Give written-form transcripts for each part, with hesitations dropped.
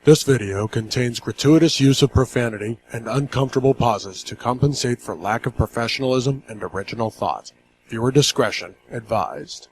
This video contains gratuitous use of profanity and uncomfortable pauses to compensate for lack of professionalism and original thought. Viewer discretion advised.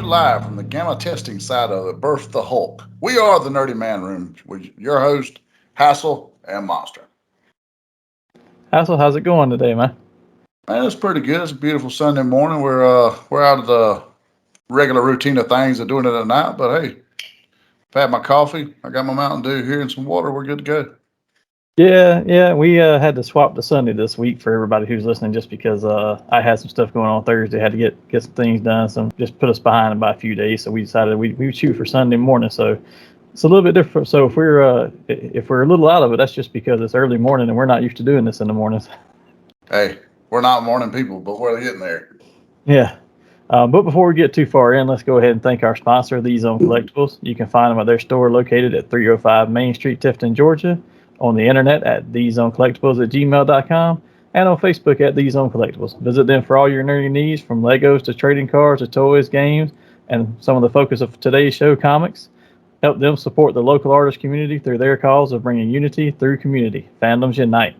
Live from the gamma testing side of the Birth the Hulk. We are the Nerdy Manroom with your host, Hassel and Monster. Hassel, how's it going today, man? Man, it's pretty good. It's a beautiful Sunday morning. We're out of the regular routine of things and doing it at night, but hey, I've had my coffee, I got my Mountain Dew here and some water. We're good to go. Yeah. We had to swap to Sunday this week for everybody who's listening, just because I had some stuff going on Thursday. Had to get some things done, so just put us behind by a few days. So we decided we would shoot for Sunday morning. So it's a little bit different. So if we're a little out of it, that's just because it's early morning and we're not used to doing this in the mornings. Hey, we're not morning people, but we're getting there. Yeah. But before we get too far in, let's go ahead and thank our sponsor, These Own Collectibles. You can find them at their store located at 305 Main Street, Tifton, Georgia. On the internet at theseowncollectibles@gmail.com, and on Facebook at These Own Collectibles. Visit them for all your nerdy needs, from Legos to trading cards to toys, games, and some of the focus of today's show, comics. Help them support the local artist community through their cause of bringing unity through community. Fandoms unite.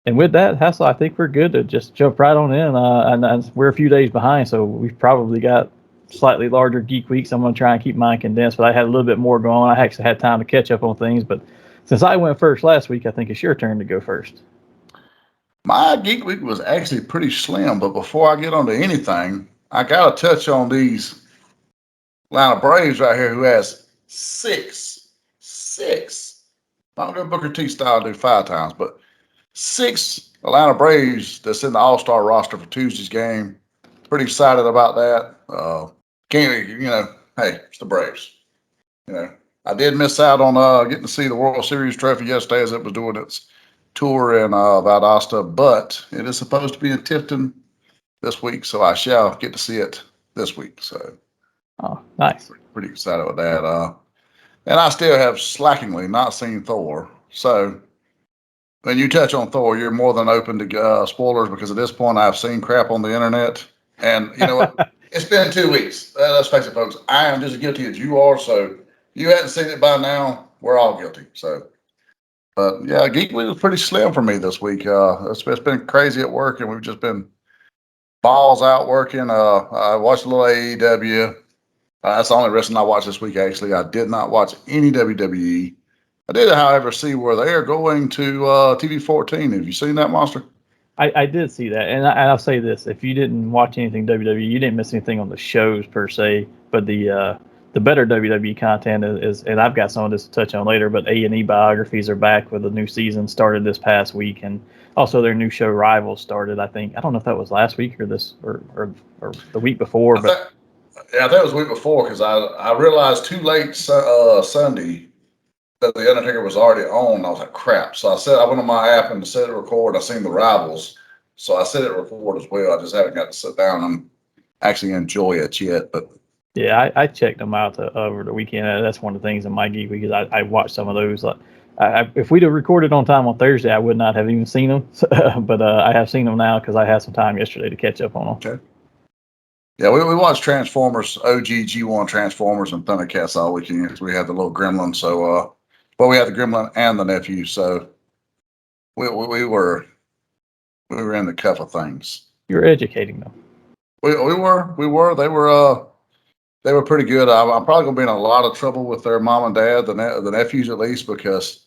And with that, Hassel, I think we're good to just jump right on in. And we're a few days behind, so we've probably got slightly larger geek weeks. I'm going to try and keep mine condensed, but I had a little bit more going on. I actually had time to catch up on things, but since I went first last week, I think it's your turn to go first. My geek week was actually pretty slim, but before I get onto anything, I got to touch on these Atlanta Braves right here who has six, I'm going to Booker T style do 5 times, but 6 Atlanta Braves that's in the All-Star roster for Tuesday's game. Pretty excited about that. Hey, it's the Braves. I did miss out on getting to see the World Series trophy yesterday as it was doing its tour in Valdosta, but it is supposed to be in Tifton this week, so I shall get to see it this week. So, oh, nice. Pretty excited with that. And I still have slackingly not seen Thor. So, when you touch on Thor, you're more than open to spoilers, because at this point I've seen crap on the internet. And you know what? It's been 2 weeks. Let's face it, folks. I am just as guilty as you are. So you hadn't seen it by now. We're all guilty. So, but yeah, Geek Week was pretty slim for me this week. It's been crazy at work, and we've just been balls out working. I watched a little AEW. That's the only wrestling I watched this week, actually. I did not watch any WWE. I did, however, see where they are going to TV 14. Have you seen that, Monster? I did see that, and I'll say this: if you didn't watch anything WWE, you didn't miss anything on the shows per se. But the better WWE content is, and I've got some of this to touch on later. But A&E biographies are back with a new season started this past week, and also their new show Rivals started. I don't know if that was last week or this or the week before. I think it was the week before, because I realized too late Sunday that the Undertaker was already on. I was like, crap. So I went on my app and set it record. I seen the Rivals, so I set it record as well. I just haven't got to sit down and actually enjoy it yet. But yeah, I checked them out over the weekend. That's one of the things in my geek week is I watched some of those. If we'd have recorded on time on Thursday, I would not have even seen them. But I have seen them now because I had some time yesterday to catch up on them. Okay. Yeah, we watched Transformers, OG G1 Transformers and Thundercats all weekend. We had the little gremlin, so we had the gremlin and the nephew, so we were in the cuff of things. You were educating them. We were. They were pretty good. I'm probably gonna be in a lot of trouble with their mom and dad, the nephews at least, because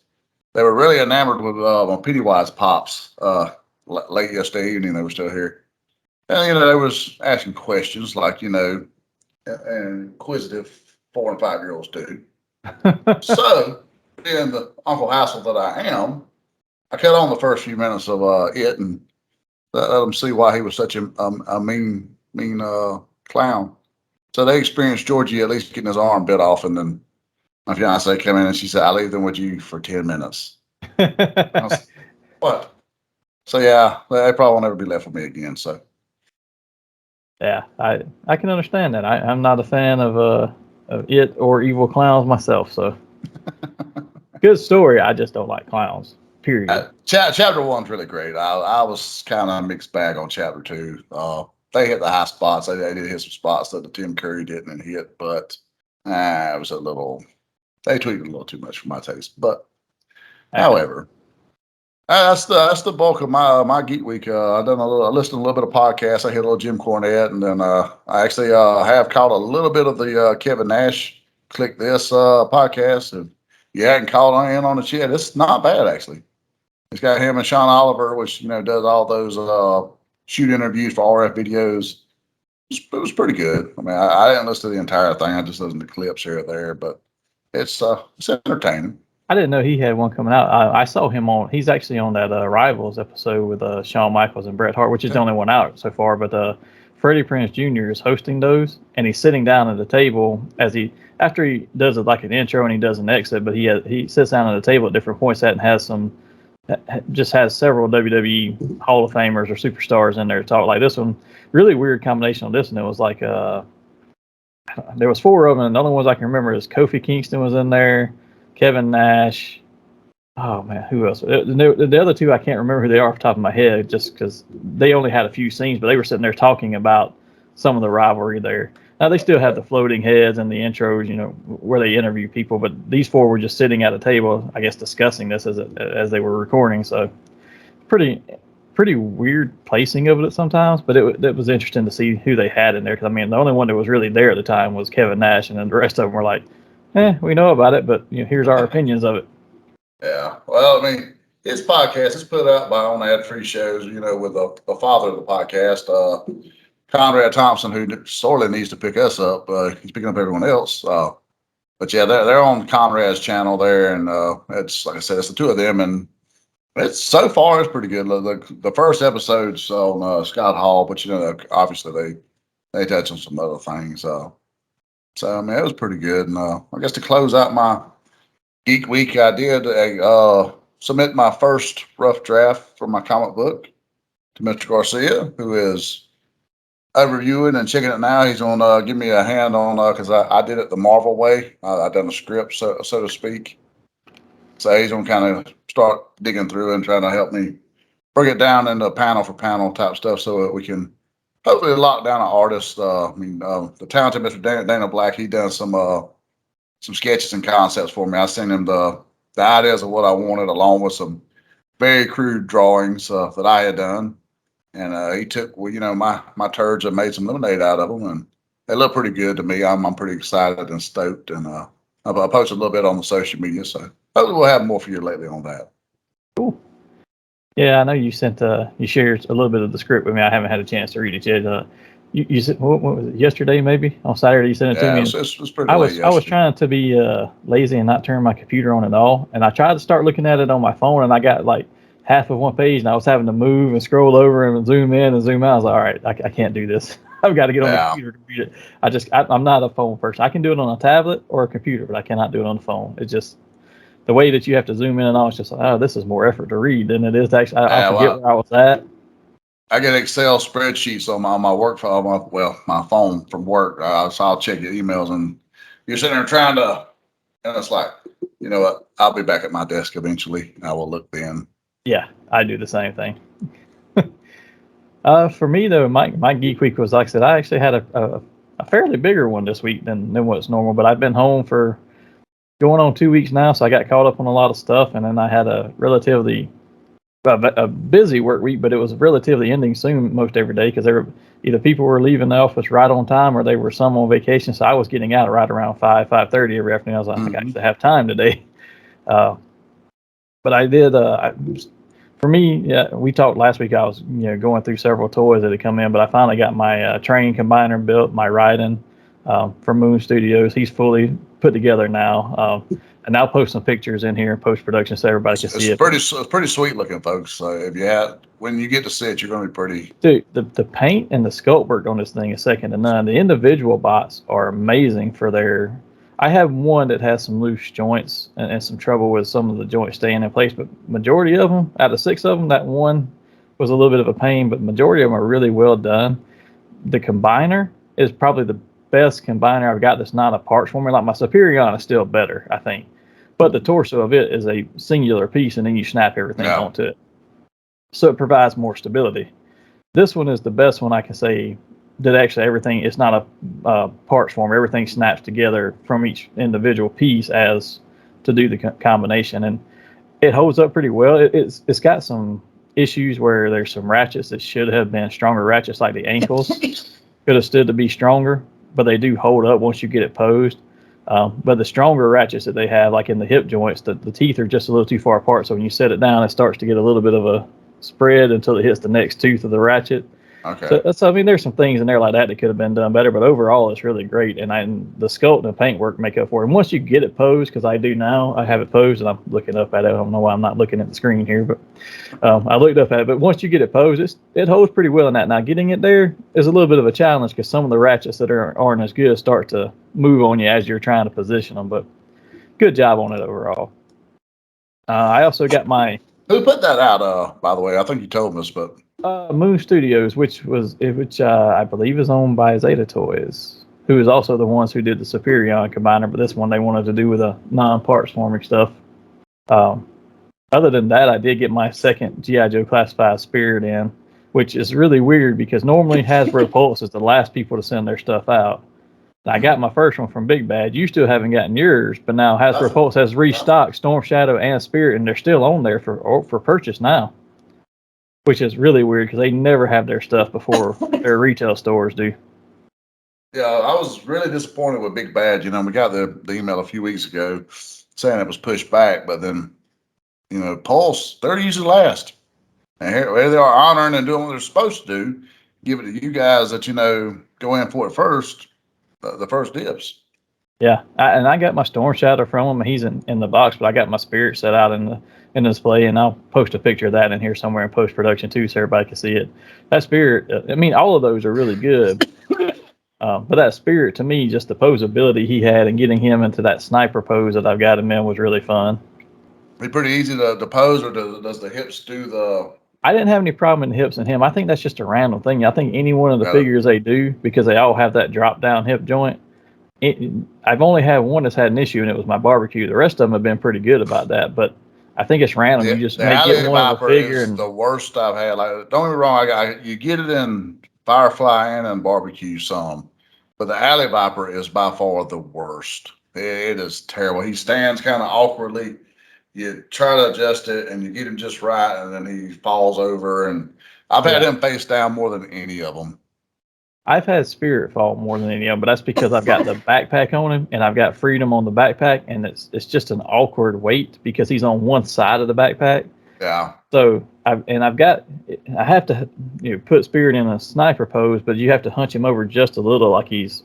they were really enamored with my Pennywise pops. Late yesterday evening, they were still here. And, they was asking questions like, and inquisitive 4 and 5 year olds do. So, being the Uncle Hassel that I am, I cut on the first few minutes of it and let them see why he was such a mean clown. So they experienced Georgie at least getting his arm bit off and then My fiance came in and she said, "I leave them with you for 10 minutes." I was, what? So yeah, they probably won't ever be left with me again. So Yeah, I can understand that. I'm not a fan of it or evil clowns myself. So good story. I just don't like clowns. Period. chapter one's really great. I was kind of a mixed bag on chapter two. They hit the high spots. They did hit some spots that the Tim Curry didn't hit, but it was a little. They tweaked it a little too much for my taste. But however, that's the bulk of my Geek Week. I listened to a little bit of podcasts. I hit a little Jim Cornette, and then I actually have caught a little bit of the Kevin Nash Click This podcast. And you hadn't caught in on it yet. It's not bad actually. It's got him and Sean Oliver, which does all those shoot interviews for RF videos. It was pretty good. I mean, I didn't listen to the entire thing. I just listened to clips here or there, but it's entertaining. I didn't know he had one coming out. I saw him on. He's actually on that Rivals episode with Shawn Michaels and Bret Hart, which is the only one out so far. But Freddie Prinze Jr. is hosting those, and he's sitting down at the table after he does like an intro and he does an exit. But he sits down at the table at different points and has several WWE Hall of Famers or superstars in there to talk. Like this one, really weird combination on this one. It was like there was 4 of them, and the only ones I can remember is Kofi Kingston was in there. Kevin Nash. Oh man, who else? The other 2 I can't remember who they are off the top of my head, just because they only had a few scenes, but they were sitting there talking about some of the rivalry there. Now they still have the floating heads and the intros, where they interview people, but these 4 were just sitting at a table, I guess, discussing this as they were recording. So pretty weird placing of it sometimes, but it was interesting to see who they had in there. Because I mean, the only one that was really there at the time was Kevin Nash, and then the rest of them were like, we know about it, but here's our opinions of it. Yeah. Well, I mean, his podcast is put out by on ad-free shows, with the father of the podcast, Conrad Thompson, who sorely needs to pick us up. He's picking up everyone else. But yeah, they're on Conrad's channel there, and it's like I said, it's the 2 of them, and so far it's pretty good. The first episode's on Scott Hall, but obviously they touch on some other things. So I mean, it was pretty good. And I guess to close out my Geek Week, I did submit my first rough draft for my comic book to Mr. Garcia, who is reviewing and checking it now. He's going to give me a hand on because I did it the Marvel way. I done the script, so to speak. So he's going to kind of start digging through and trying to help me break it down into panel for panel type stuff so that we can hopefully lock down an artist. The talented Mr. Dana Black, he done some sketches and concepts for me. I sent him the ideas of what I wanted, along with some very crude drawings that I had done. And he took, my turds and made some lemonade out of them, and they look pretty good to me. I'm pretty excited and stoked, and I posted a little bit on the social media, so hopefully we'll have more for you lately on that. Cool. Yeah, I know you shared a little bit of the script with me. I haven't had a chance to read it yet. You said, what was it, yesterday maybe? On Saturday you sent it to me. It was pretty late I was trying to be lazy and not turn my computer on at all. And I tried to start looking at it on my phone, and I got like half of one page, and I was having to move and scroll over and zoom in and zoom out. I was like, all right, I can't do this. I've got to get on the computer to read it. I'm not a phone person. I can do it on a tablet or a computer, but I cannot do it on the phone. It's just the way that you have to zoom in and all. It's just like, oh, this is more effort to read than it is to actually. I forget where I was at. I get Excel spreadsheets on my work phone, my phone from work. So I'll check your emails, and you're sitting there trying to, and it's like, you know what? I'll be back at my desk eventually. I will look then. Yeah, I do the same thing. For me though, my Geek Week was, like I said, I actually had a fairly bigger one this week than what's normal. But I've been home for going on 2 weeks now, so I got caught up on a lot of stuff, and then I had a relatively a busy work week, but it was relatively ending soon most every day because either people were leaving the office right on time or they were some on vacation. So I was getting out right around 5:30 every afternoon. I was like, I actually have time today. But I did. For me, yeah, we talked last week. I was going through several toys that had come in, but I finally got my train combiner built, my Raiden from Moon Studios. He's fully put together now. And I'll post some pictures in here in post-production so everybody can see it. It's pretty sweet looking, folks. So when you get to see it, you're going to be pretty. Dude, the paint and the sculpt work on this thing is second to none. The individual bots are amazing for their. I have one that has some loose joints and some trouble with some of the joints staying in place, but majority of them, out of 6 of them, that one was a little bit of a pain, but majority of them are really well done. The combiner is probably the best combiner I've got that's not a parts former. Like my Superion is still better, I think. But the torso of it is a singular piece, and then you snap everything onto it. So it provides more stability. This one is the best one I can say that actually everything, it's not a parts form. Everything snaps together from each individual piece as to do the combination. And it holds up pretty well. It's got some issues where there's some ratchets that should have been stronger ratchets, like the ankles could have stood to be stronger, but they do hold up once you get it posed. But the stronger ratchets that they have, like in the hip joints, the teeth are just a little too far apart. So when you set it down, it starts to get a little bit of a spread until it hits the next tooth of the ratchet. Okay. So I mean, there's some things in there like that could have been done better, but overall, it's really great. And the sculpt and paint work make up for it. And once you get it posed, because I do now, I have it posed, and I'm looking up at it. I don't know why I'm not looking at the screen here, but I looked up at it. But once you get it posed, it holds pretty well in that. Now, getting it there is a little bit of a challenge because some of the ratchets that aren't as good start to move on you as you're trying to position them. But good job on it overall. I also got my Who put that out? By the way, I think you told us, but Moon Studios, which I believe is owned by Zeta Toys, who is also the ones who did the Superion combiner. But this one they wanted to do with a non-parts forming stuff. Other than that, I did get my second G.I. Joe Classified Spirit in, which is really weird because normally Hasbro Pulse is the last people to send their stuff out. I got my first one from Big Bad. You still haven't gotten yours, but now Hasbro Pulse has restocked Storm Shadow and Spirit, and they're still on there for purchase now, which is really weird because they never have their stuff before their retail stores do. yeah, I was really disappointed with Big Bad. You know, we got the email a few weeks ago saying it was pushed back, but then, you know, Pulse, they're usually last. And here they are honoring and doing what they're supposed to do, give it to you guys that, you know, go in for it first, the first dibs. Yeah, I got my Storm Shadow from him. He's in the box, but I got my Spirit set out in the display, and I'll post a picture of that in here somewhere in post production too, so everybody can see it. That Spirit, I mean, all of those are really good, but that Spirit to me, just the posability he had and getting him into that sniper pose that I've got him in was really fun. Be pretty easy to pose, or does the hips do the? I didn't have any problem in the hips in him. I think that's just a random thing. I think any one of the figures they do, because they all have that drop down hip joint. I've only had one that's had an issue, and it was my barbecue. The rest of them have been pretty good about that, but I think it's random. You just may get one of the figure, and the worst I've had. Like, don't get me wrong, you get it in Firefly and in barbecue some, but the Alley Viper is by far the worst. It is terrible. He stands kind of awkwardly. You try to adjust it, and you get him just right, and then he falls over. And I've had him face down more than any of them. I've had Spirit fall more than any of them, but that's because I've got the backpack on him, and I've got Freedom on the backpack, and it's just an awkward weight because he's on one side of the backpack. Yeah. So I have to put Spirit in a sniper pose, but you have to hunch him over just a little, like he's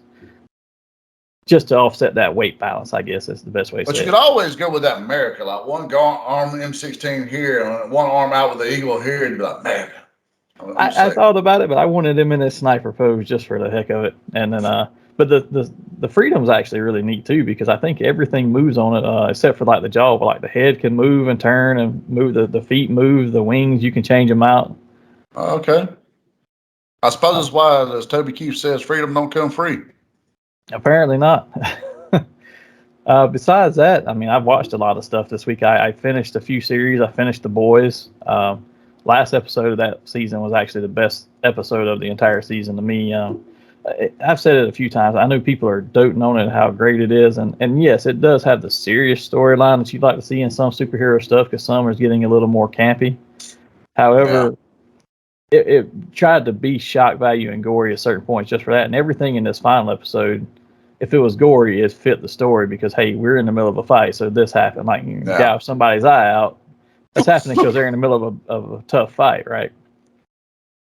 just to offset that weight balance. I guess is the best way to say it. But you could always go with that America, like one arm M16 here and one arm out with the Eagle here, and you'd be like, man. I thought about it, but I wanted him in this sniper pose just for the heck of it. And then, but the Freedom's actually really neat too, because I think everything moves on it, except for like the jaw. But like the head can move and turn and move. The feet move. The wings, you can change them out. Okay. I suppose that's why, as Toby Keith says, freedom don't come free. Apparently not. Besides that, I mean, I've watched a lot of stuff this week. I finished a few series. I finished The Boys. Last episode of that season was actually the best episode of the entire season to me. I've said it a few times. I know people are doting on it, how great it is. And yes, it does have the serious storyline that you'd like to see in some superhero stuff, because some is getting a little more campy. However, it tried to be shock value and gory at certain points just for that. And everything in this final episode, if it was gory, it fit the story because, hey, we're in the middle of a fight, so this happened. Like, you gouge somebody's eye out. That's happening because they're in the middle of a tough fight, right?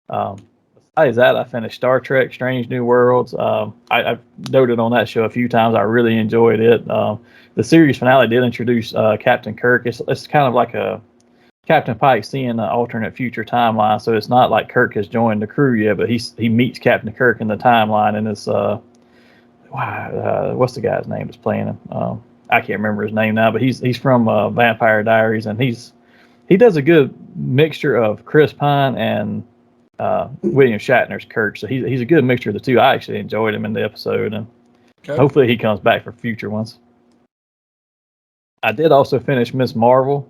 Besides that, I finished Star Trek: Strange New Worlds. I've noted on that show a few times. I really enjoyed it. The series finale did introduce Captain Kirk. It's kind of like a Captain Pike seeing an alternate future timeline. So it's not like Kirk has joined the crew yet, but he meets Captain Kirk in the timeline, and it's what's the guy's name that's playing him? I can't remember his name now, but he's from Vampire Diaries, and he does a good mixture of Chris Pine and William Shatner's Kirk. So he's a good mixture of the two. I actually enjoyed him in the episode, and hopefully he comes back for future ones. I did also finish Miss Marvel.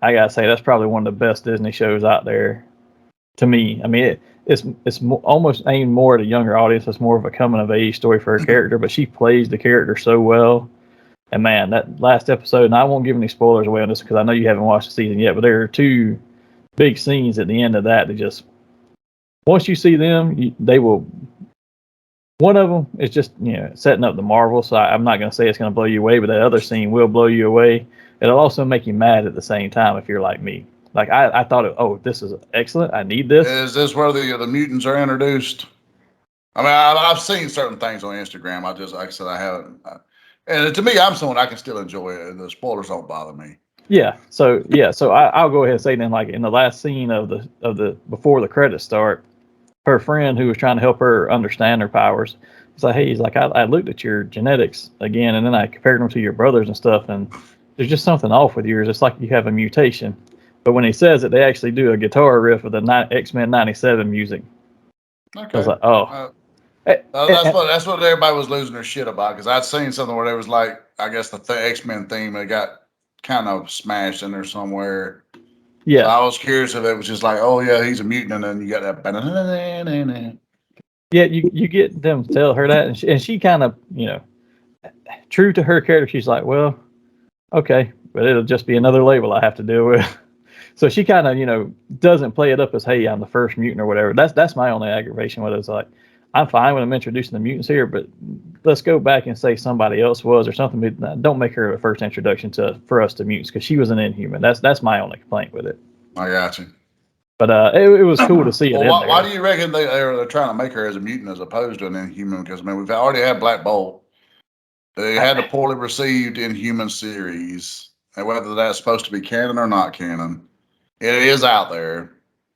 I gotta say that's probably one of the best Disney shows out there to me. I mean, it's almost aimed more at a younger audience. It's more of a coming of age story for her character, but she plays the character so well. And man, that last episode, and I won't give any spoilers away on this because I know you haven't watched the season yet, but there are two big scenes at the end of that just, once you see them, they will. One of them is just, setting up the Marvel, so I'm not going to say it's going to blow you away, but that other scene will blow you away. It'll also make you mad at the same time if you're like me. Like, I thought, this is excellent. I need this. Is this where the mutants are introduced? I mean, I've seen certain things on Instagram. Like I said, I haven't. And to me, I'm someone I can still enjoy it. The spoilers don't bother me. Yeah. So I'll go ahead and say then, like in the last scene of the before the credits start, her friend who was trying to help her understand her powers, he's like, hey, I looked at your genetics again, and then I compared them to your brothers and stuff, and there's just something off with yours. It's like you have a mutation. But when he says it, they actually do a guitar riff with the X-Men '97 music. Okay. I was like, that's what everybody was losing their shit about, because I'd seen something where there was like, I guess the X-Men theme that got kind of smashed in there somewhere. Yeah. So I was curious if it was just like, oh yeah, he's a mutant, and then you got that. Yeah, you get them to tell her that, and she kind of, true to her character, she's like, well, okay, but it'll just be another label I have to deal with. So she kind of, doesn't play it up as, hey, I'm the first mutant or whatever. That's my only aggravation with it. It's like, I'm fine with them introducing the mutants here, but let's go back and say somebody else was or something. Don't make her a first introduction for us to mutants, because she was an Inhuman. That's my only complaint with it. I got you. But it was cool to see it. Well, why do you reckon they're trying to make her as a mutant as opposed to an Inhuman? Because I mean, we've already had Black Bolt. They had a poorly received Inhuman series, and whether that's supposed to be canon or not canon, it is out there.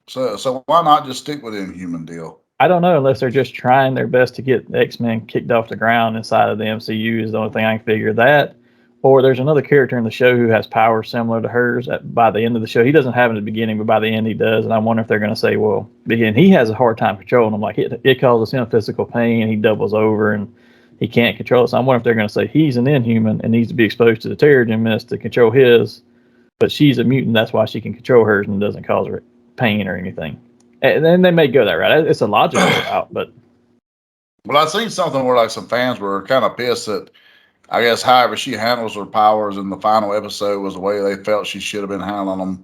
So why not just stick with the Inhuman deal? I don't know, unless they're just trying their best to get X-Men kicked off the ground inside of the MCU is the only thing I can figure. That, or there's another character in the show who has powers similar to hers by the end of the show. He doesn't have it at the beginning, but by the end he does. And I wonder if they're going to say, well, again, he has a hard time controlling them. Like it causes him physical pain. He doubles over and he can't control it. So I wonder if they're going to say he's an Inhuman and needs to be exposed to the Terrigen Mist to control his, but she's a mutant. That's why she can control hers and doesn't cause her pain or anything. And then they may go that route. It's a logical route, but. Well, I've seen something where like some fans were kind of pissed that, I guess, however she handles her powers in the final episode was the way they felt she should have been handling them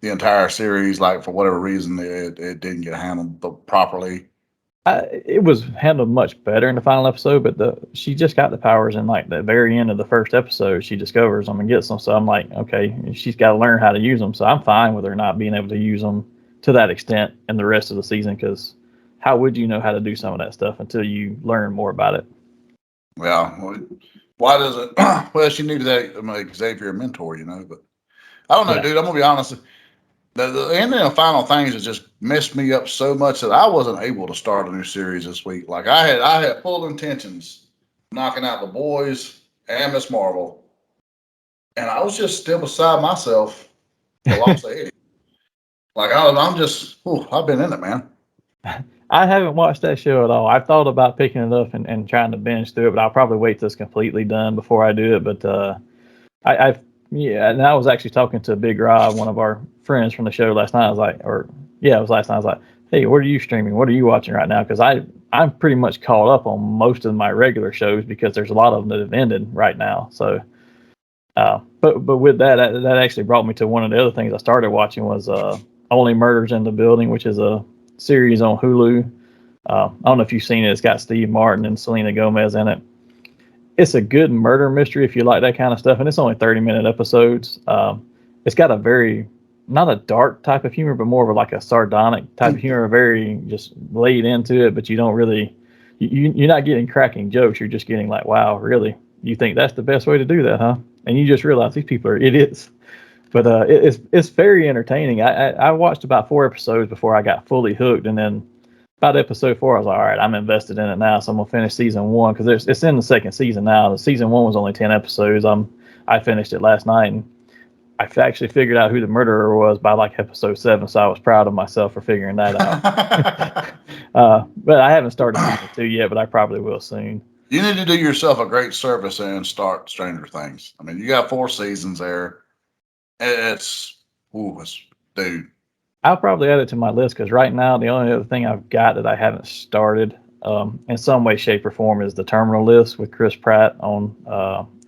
the entire series. Like, for whatever reason, it didn't get handled properly. It was handled much better in the final episode, but she just got the powers in like the very end of the first episode. She discovers them and gets them. So I'm like, okay, she's got to learn how to use them. So I'm fine with her not being able to use them to that extent in the rest of the season, because how would you know how to do some of that stuff until you learn more about it? Yeah. Why does it? Well, she needed that Xavier mentor, but I don't know, dude. I'm gonna be honest. The ending and final things has just messed me up so much that I wasn't able to start a new series this week. Like I had full intentions of knocking out The Boys and Miss Marvel, and I was just still beside myself for Lost Eddie. Like I'm just, I've been in it, man. I haven't watched that show at all. I've thought about picking it up and trying to binge through it, but I'll probably wait till it's completely done before I do it. But and I was actually talking to Big Rob, one of our friends from the show last night. I was like, it was last night. I was like, hey, what are you streaming? What are you watching right now? Because I'm pretty much caught up on most of my regular shows because there's a lot of them that have ended right now. So, but with that actually brought me to one of the other things I started watching was Only Murders in the Building, which is a series on Hulu. I don't know if you've seen it. It's got Steve Martin and Selena Gomez in it. It's a good murder mystery if you like that kind of stuff, and it's only 30-minute episodes. It's got a very, not a dark type of humor, but more of like a sardonic type of humor, very just laid into it, but you don't really, you're not getting cracking jokes. You're just getting like, wow, really? You think that's the best way to do that, huh? And you just realize these people are idiots. But it's very entertaining. I watched about 4 episodes before I got fully hooked, and then about episode 4, I was like, all right, I'm invested in it now, so I'm gonna finish season 1 because it's in the second season now. The season 1 was only 10 episodes. I finished it last night, and I actually figured out who the murderer was by like episode 7, so I was proud of myself for figuring that out. But I haven't started season 2 yet, but I probably will soon. You need to do yourself a great service and start Stranger Things. I mean, you got 4 seasons there. Dude. I'll probably add it to my list because right now the only other thing I've got that I haven't started in some way, shape, or form is the Terminal List with Chris Pratt on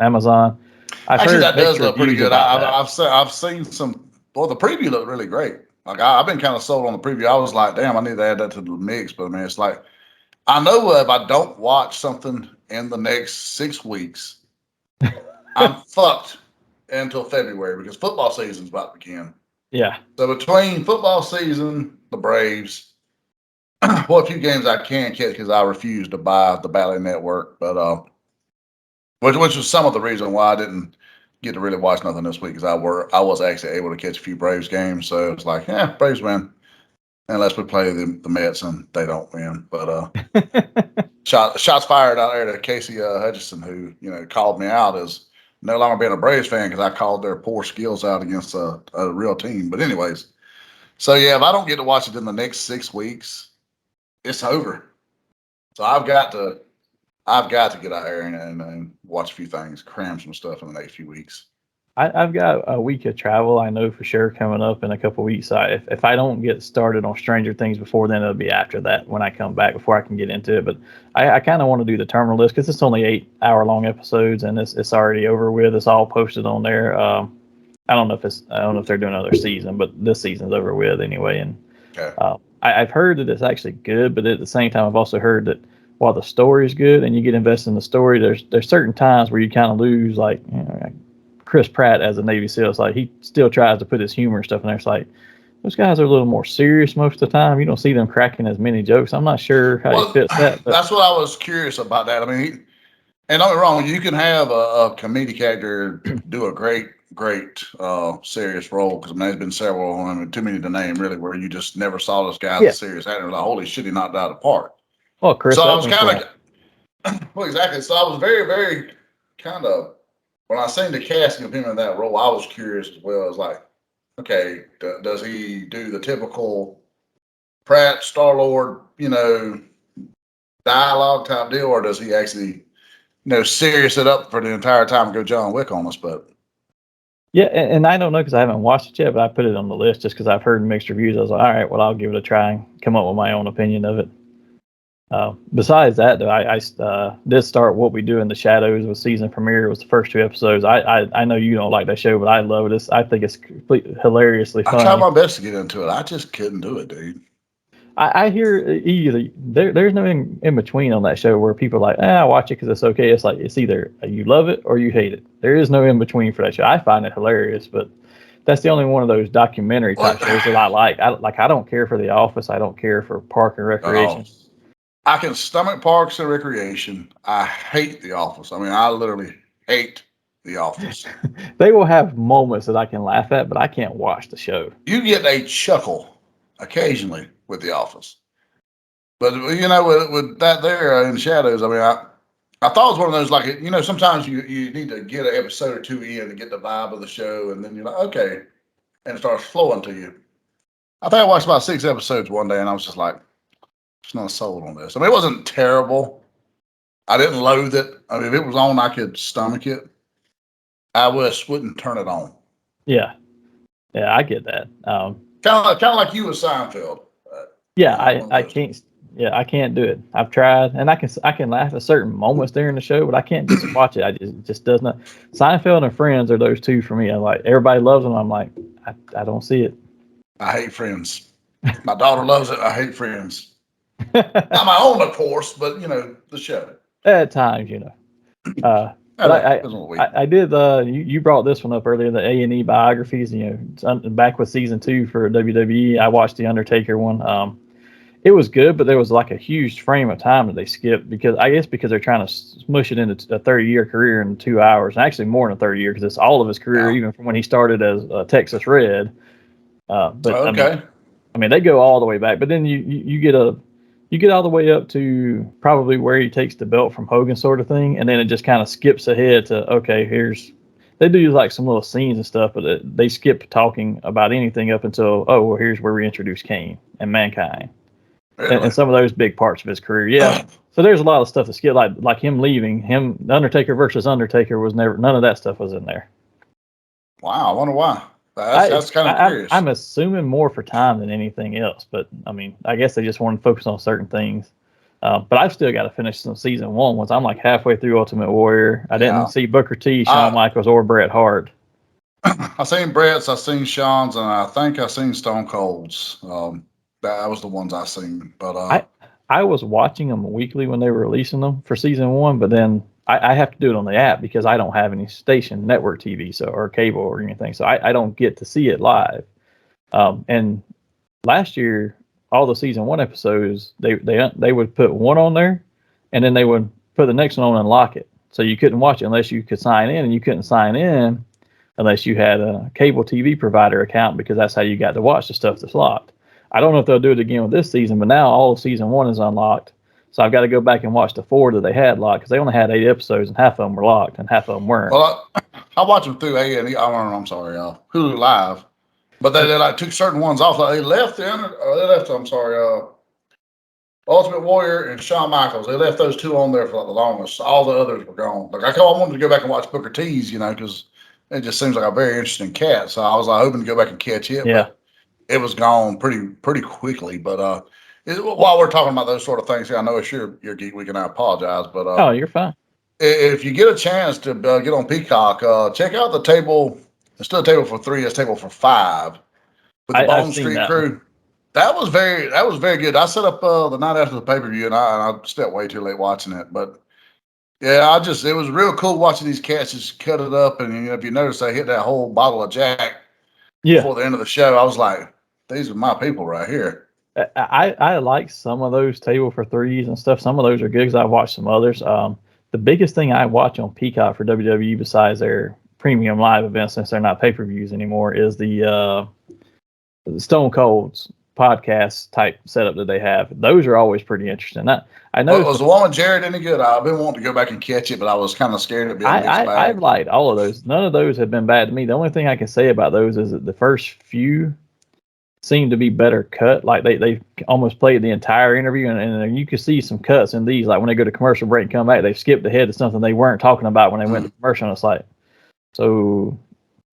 Amazon. Actually, that does look pretty good. I've seen some. Well, the preview looked really great. Like I've been kind of sold on the preview. I was like, damn, I need to add that to the mix. But man, it's like I know if I don't watch something in the next 6 weeks, I'm fucked until February because football season's about to begin. Yeah. So between football season, the Braves, well, a few games I can catch because I refuse to buy the Bally Network, but which was some of the reason why I didn't get to really watch nothing this week because I was actually able to catch a few Braves games. So it's like, yeah, Braves win unless we play the Mets and they don't win. But shots fired out there to Casey Hutchinson, who called me out as no longer being a Braves fan because I called their poor skills out against a real team. But anyways, so yeah, if I don't get to watch it in the next 6 weeks, it's over. So I've got to get out there and watch a few things, cram some stuff in the next few weeks. I've got a week of travel, I know for sure, coming up in a couple of weeks. If I don't get started on Stranger Things before then, it'll be after that when I come back before I can get into it. But I kind of want to do the Terminal List because it's only 8-hour-long episodes and it's already over with. It's all posted on there. I don't know if they're doing another season, but this season's over with anyway. And okay. I've heard that it's actually good, but at the same time, I've also heard that while the story is good and you get invested in the story, there's certain times where you kind of lose, like Chris Pratt as a Navy SEAL. It's like he still tries to put his humor and stuff in there. It's like those guys are a little more serious most of the time. You don't see them cracking as many jokes. I'm not sure how he fits that. But that's what I was curious about that. I mean, and don't get me wrong, you can have a comedic actor do a great serious role because there's been several, too many to name really, where you just never saw this guy as a serious actor. Like, holy shit, he knocked out of the park. Well, Chris. So I was kind of, well, exactly. So I was very, very kind of, when I seen the casting of him in that role, I was curious as well. As like, okay, does he do the typical Pratt Star-Lord, dialogue type deal, or does he actually, serious it up for the entire time and go John Wick on us? But yeah, and I don't know because I haven't watched it yet, but I put it on the list just because I've heard mixed reviews. I was like, all right, well, I'll give it a try and come up with my own opinion of it. Besides that, though, I did start What We Do in the Shadows with season premiere. It was the first 2 episodes. I know you don't like that show, but I love it. I think it's completely hilariously funny. I tried my best to get into it. I just couldn't do it, dude. I hear either there's no in between on that show where people are like, I watch it because it's okay. It's like it's either you love it or you hate it. There is no in between for that show. I find it hilarious, but that's the only one of those documentary type shows that I like. I don't care for The Office. I don't care for Park and Recreation. I can stomach Parks and Recreation. I hate The Office. I mean, I literally hate The Office. They will have moments that I can laugh at, but I can't watch the show. You get a chuckle occasionally with The Office. But, with that there in Shadows, I mean, I thought it was one of those, like, sometimes you need to get an episode or 2 in to get the vibe of the show, and then you're like, okay, and it starts flowing to you. I think I watched about 6 episodes one day, and I was just like, just not sold on this. I mean, it wasn't terrible. I didn't loathe it. I mean, if it was on, I could stomach it. I wouldn't turn it on. Yeah, I get that. Kind of like you with Seinfeld. Yeah, I can't. Yeah, I can't do it. I've tried, and I can laugh at certain moments during the show, but I can't just watch it. It just does not. Seinfeld and Friends are those 2 for me. I'm like, everybody loves them. I'm like, I don't see it. I hate Friends. My daughter loves it. I hate Friends. Not my own, of course, but the show. At times, But I did. You brought this one up earlier, the A&E biographies. Back with season 2 for WWE, I watched the Undertaker one. It was good, but there was like a huge frame of time that they skipped because they're trying to smush it into a 30-year career in 2 hours, and actually more than a 30 year because it's all of his career, even from when he started as Texas Red. But okay. I mean, they go all the way back. But then you get you get all the way up to probably where he takes the belt from Hogan, sort of thing, and then it just kind of skips ahead to okay, they do like some little scenes and stuff, but they skip talking about anything up until here's where we introduce Kane and Mankind, and some of those big parts of his career. Yeah, so there's a lot of stuff to skip, like him leaving, Undertaker versus Undertaker was never, none of that stuff was in there. Wow, I wonder why. That's kind of curious. I'm assuming more for time than anything else, but I mean, I guess they just want to focus on certain things. But I've still got to finish some season 1 once I'm like halfway through Ultimate Warrior. I didn't see Booker T, Shawn Michaels, or Bret Hart. I seen Bret's, I seen Shawn's, and I think I seen Stone Cold's. That was the ones I seen. But I was watching them weekly when they were releasing them for season 1, but then I have to do it on the app because I don't have any station network TV or cable or anything, so I don't get to see it live. And last year, all the season 1 episodes, they would put one on there, and then they would put the next one on and lock it, so you couldn't watch it unless you could sign in, and you couldn't sign in unless you had a cable TV provider account, because that's how you got to watch the stuff that's locked. I don't know if they'll do it again with this season, but now all of season 1 is unlocked. So I've got to go back and watch the 4 that they had locked, because they only had 8 episodes and half of them were locked and half of them weren't. Well, I watch them through A&E. I'm sorry, Hulu Live, but they like took certain ones off. Like they left Ultimate Warrior and Shawn Michaels. They left those 2 on there for like the longest. All the others were gone. Like I wanted to go back and watch Booker T's, because it just seems like a very interesting cat. So I was like hoping to go back and catch it. Yeah. But it was gone pretty quickly. But while we're talking about those sort of things, I know it's your Geek Week, and I apologize. But you're fine. If you get a chance to get on Peacock, check out the table. It's still a table for 3. It's a table for 5 with the Bone Street Crew. That was very good. I set up the night after the pay-per-view, and I stepped way too late watching it. But yeah, it was real cool watching these cats just cut it up. And if you notice, they hit that whole bottle of Jack before the end of the show. I was like, these are my people right here. I like some of those table for 3s and stuff. Some of those are good because I've watched some others. The biggest thing I watch on Peacock for WWE, besides their premium live events, since they're not pay-per-views anymore, is the Stone Cold's podcast type setup that they have. Those are always pretty interesting. I know. Was the one with Jared any good? I've been wanting to go back and catch it, but I was kind of scared of being mixed bag. I've liked all of those. None of those have been bad to me. The only thing I can say about those is that the first few seem to be better cut. Like they almost played the entire interview, and you can see some cuts in these. Like when they go to commercial break and come back, they skipped ahead to something they weren't talking about when they went to commercial. And it's like, so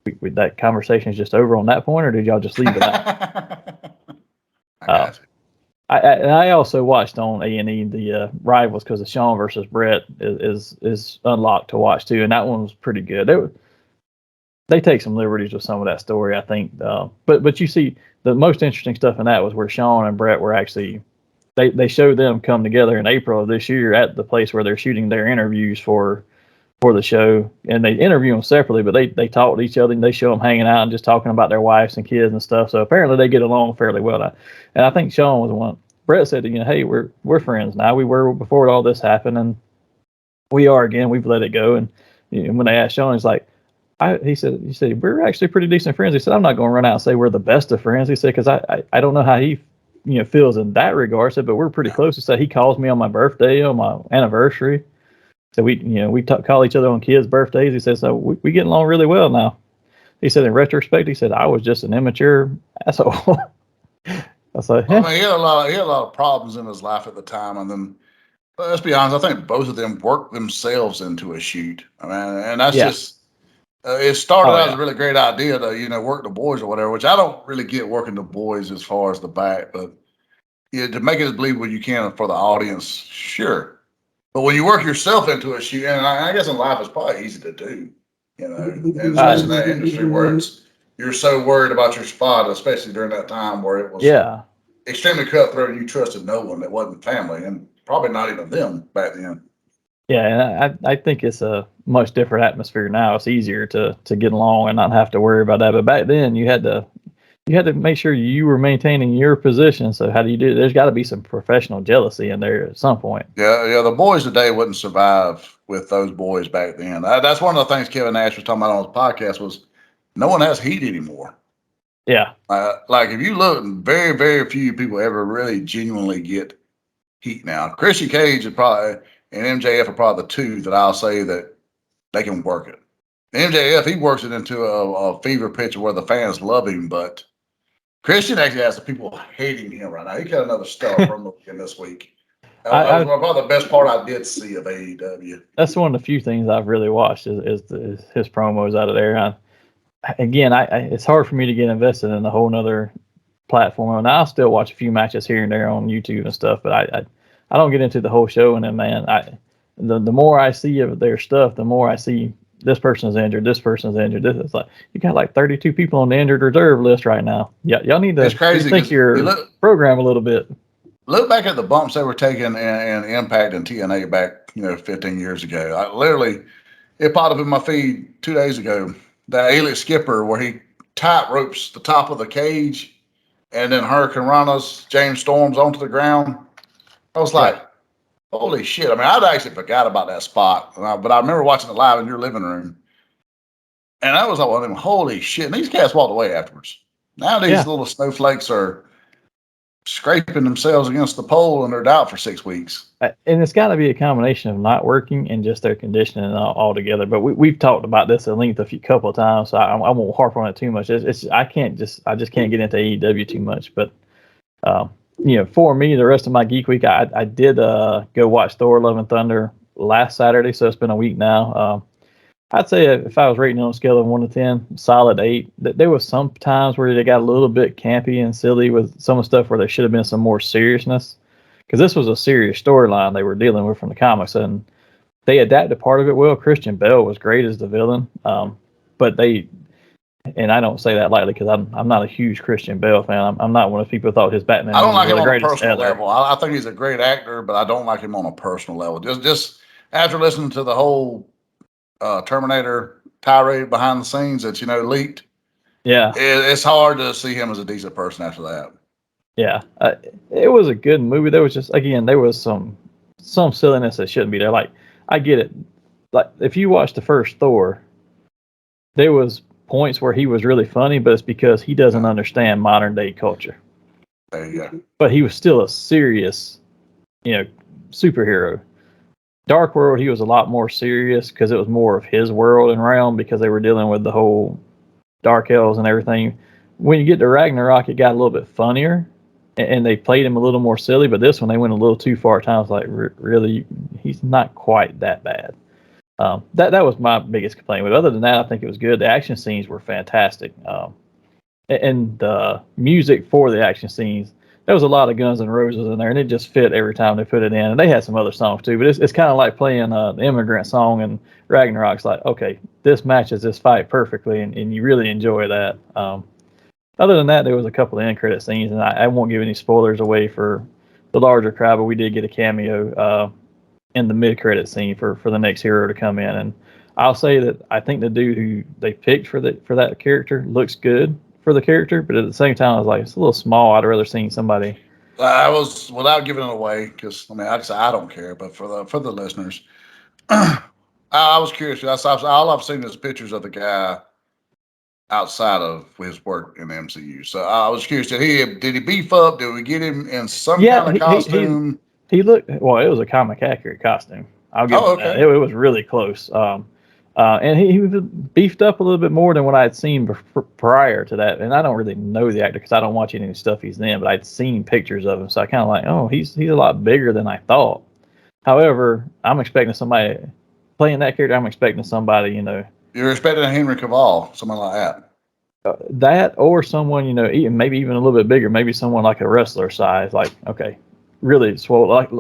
that conversation is just over on that point, or did y'all just leave it out? I also watched on A&E the Rivals, because the Shawn versus Bret is unlocked to watch too, and that one was pretty good. They take some liberties with some of that story, I think. But you see, the most interesting stuff in that was where Shawn and Bret were actually, they showed them come together in April of this year at the place where they're shooting their interviews for the show, and they interview them separately, but they talk to each other, and they show them hanging out and just talking about their wives and kids and stuff. So apparently they get along fairly well. And I think Shawn was the one. Bret said, hey, we're friends now. We were before all this happened, and we are again. We've let it go. And when they asked Shawn, he's like, he said we're actually pretty decent friends. He said, I'm not going to run out and say we're the best of friends. He said, because I don't know how he feels in that regard. He said, but we're pretty close. He said he calls me on my birthday, on my anniversary. So we call each other on kids' birthdays. He said, so we get along really well now. He said, in retrospect, he said, I was just an immature asshole. I said, I mean, he had a lot of problems in his life at the time, and then let's be honest, I think both of them worked themselves into a shoot. I mean, and that's just it started out as a really great idea to work the boys or whatever, which I don't really get working the boys as far as the back, but to make it as believable you can for the audience, sure. But when you work yourself into a shoot, and I guess in life it's probably easy to do, and especially in that industry where you're so worried about your spot, especially during that time where it was extremely cutthroat and you trusted no one that wasn't family, and probably not even them back then. Yeah, and I think it's a much different atmosphere now. It's easier to get along and not have to worry about that. But back then, you had to make sure you were maintaining your position. So how do you do it? There's got to be some professional jealousy in there at some point. Yeah. The boys today wouldn't survive with those boys back then. That's one of the things Kevin Nash was talking about on his podcast was no one has heat anymore. Yeah. Like if you look, very, very few people ever really genuinely get heat now. Christian Cage is probably and MJF are probably the two that I'll say that they can work it. MJF, he works it into a fever pitch where the fans love him, but Christian actually has the people hating him right now. He got another stellar promo in this week. That was probably the best part I did see of AEW. That's one of the few things I've really watched is his promos out of there. It's hard for me to get invested in a whole nother platform. And I'll still watch a few matches here and there on YouTube and stuff, but I don't get into the whole show. And then, man, the more I see of their stuff, the more I see this person's injured, this person's injured. It's like you got like 32 people on the injured reserve list right now. Yeah, y'all need to rethink your program a little bit. Look back at the bumps they were taking in Impact and TNA back, 15 years ago. It popped up in my feed 2 days ago. That Elite Skipper where he tight ropes the top of the cage and then Hurricane Rana's James Storms onto the ground. I was like, holy shit. I mean, I'd actually forgot about that spot, but I remember watching it live in your living room. And I was like, well, holy shit. And these cats walked away afterwards. Now these little snowflakes are scraping themselves against the pole and they're out for 6 weeks. And it's got to be a combination of not working and just their conditioning all together. But we've talked about this at length a couple of times, so I won't harp on it too much. I just can't get into AEW too much. But for me, the rest of my Geek Week, I did go watch Thor: Love and Thunder last Saturday, so it's been a week now. I'd say if I was rating on a scale of 1 to 10, solid 8. There was some times where they got a little bit campy and silly with some of the stuff where there should have been some more seriousness. Because this was a serious storyline they were dealing with from the comics, and they adapted part of it well. Christian Bale was great as the villain, but and I don't say that lightly because I'm not a huge Christian Bale fan. I'm not one of the people who thought his Batman. I don't like him on a personal level. I think he's a great actor, but I don't like him on a personal level. Just after listening to the whole Terminator tirade behind the scenes that leaked. Yeah, it's hard to see him as a decent person after that. Yeah, it was a good movie. There was there was some silliness that shouldn't be there. Like, I get it. Like, if you watch the first Thor, there was points where he was really funny, but it's because he doesn't understand modern day culture. There you go. But he was still a serious, superhero. Dark World, he was a lot more serious because it was more of his world and realm because they were dealing with the whole Dark Elves and everything. When you get to Ragnarok, it got a little bit funnier, and they played him a little more silly. But this one, they went a little too far at times. Like, really, he's not quite that bad. That was my biggest complaint. But other than that, I think it was good. The action scenes were fantastic, and the music for the action scenes. There was a lot of Guns N' Roses in there, and it just fit every time they put it in. And they had some other songs too, but it's kind of like playing the Immigrant Song and Ragnarok's like, okay, this matches this fight perfectly, and you really enjoy that. Other than that, there was a couple of end credit scenes, and I won't give any spoilers away for the larger crowd, but we did get a cameo in the mid credit scene for the next hero to come in. And I'll say that I think the dude who they picked for that character looks good for the character, but at the same time, I was like, it's a little small. I'd rather seen somebody. I was, without giving it away, because I don't care, but for the listeners, I was curious. All I've seen is pictures of the guy outside of his work in the MCU. So I was curious, did he beef up? Did we get him in some kind of costume? He looked, well, it was a comic accurate costume. I'll give him that. It was really close. And he was beefed up a little bit more than what I had seen prior to that. And I don't really know the actor because I don't watch any stuff he's in, but I'd seen pictures of him. So I kind of like, oh, he's a lot bigger than I thought. However, I'm expecting somebody playing that character. I'm expecting somebody, You're expecting a Henry Cavill, someone like that. That or someone, maybe even a little bit bigger, maybe someone like a wrestler size, like, okay, really swole, like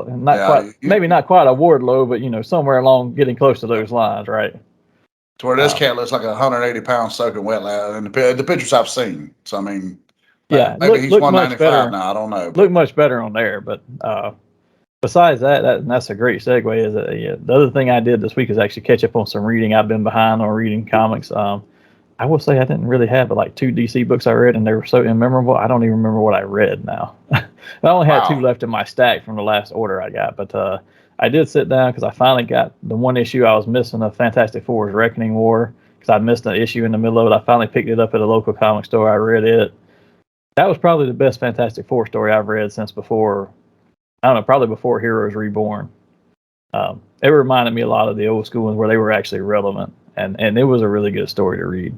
maybe not quite a Wardlow, but somewhere along getting close to those lines, right? To where this cat looks like 180-pound soaking wet lad, and the pictures I've seen. So maybe he's 195 now. I don't know. Look much better on there, but besides that's a great segue. Is that the other thing I did this week is actually catch up on some reading. I've been behind on reading comics. I will say I didn't really have but like 2 DC books I read, and they were so immemorable. I don't even remember what I read now. I only had 2 left in my stack from the last order I got, but I did sit down because I finally got the one issue I was missing of Fantastic Four's Reckoning War because I missed an issue in the middle of it. I finally picked it up at a local comic store. I read it. That was probably the best Fantastic Four story I've read since before I don't know, probably before Heroes Reborn. It reminded me a lot of the old school ones where they were actually relevant, and it was a really good story to read.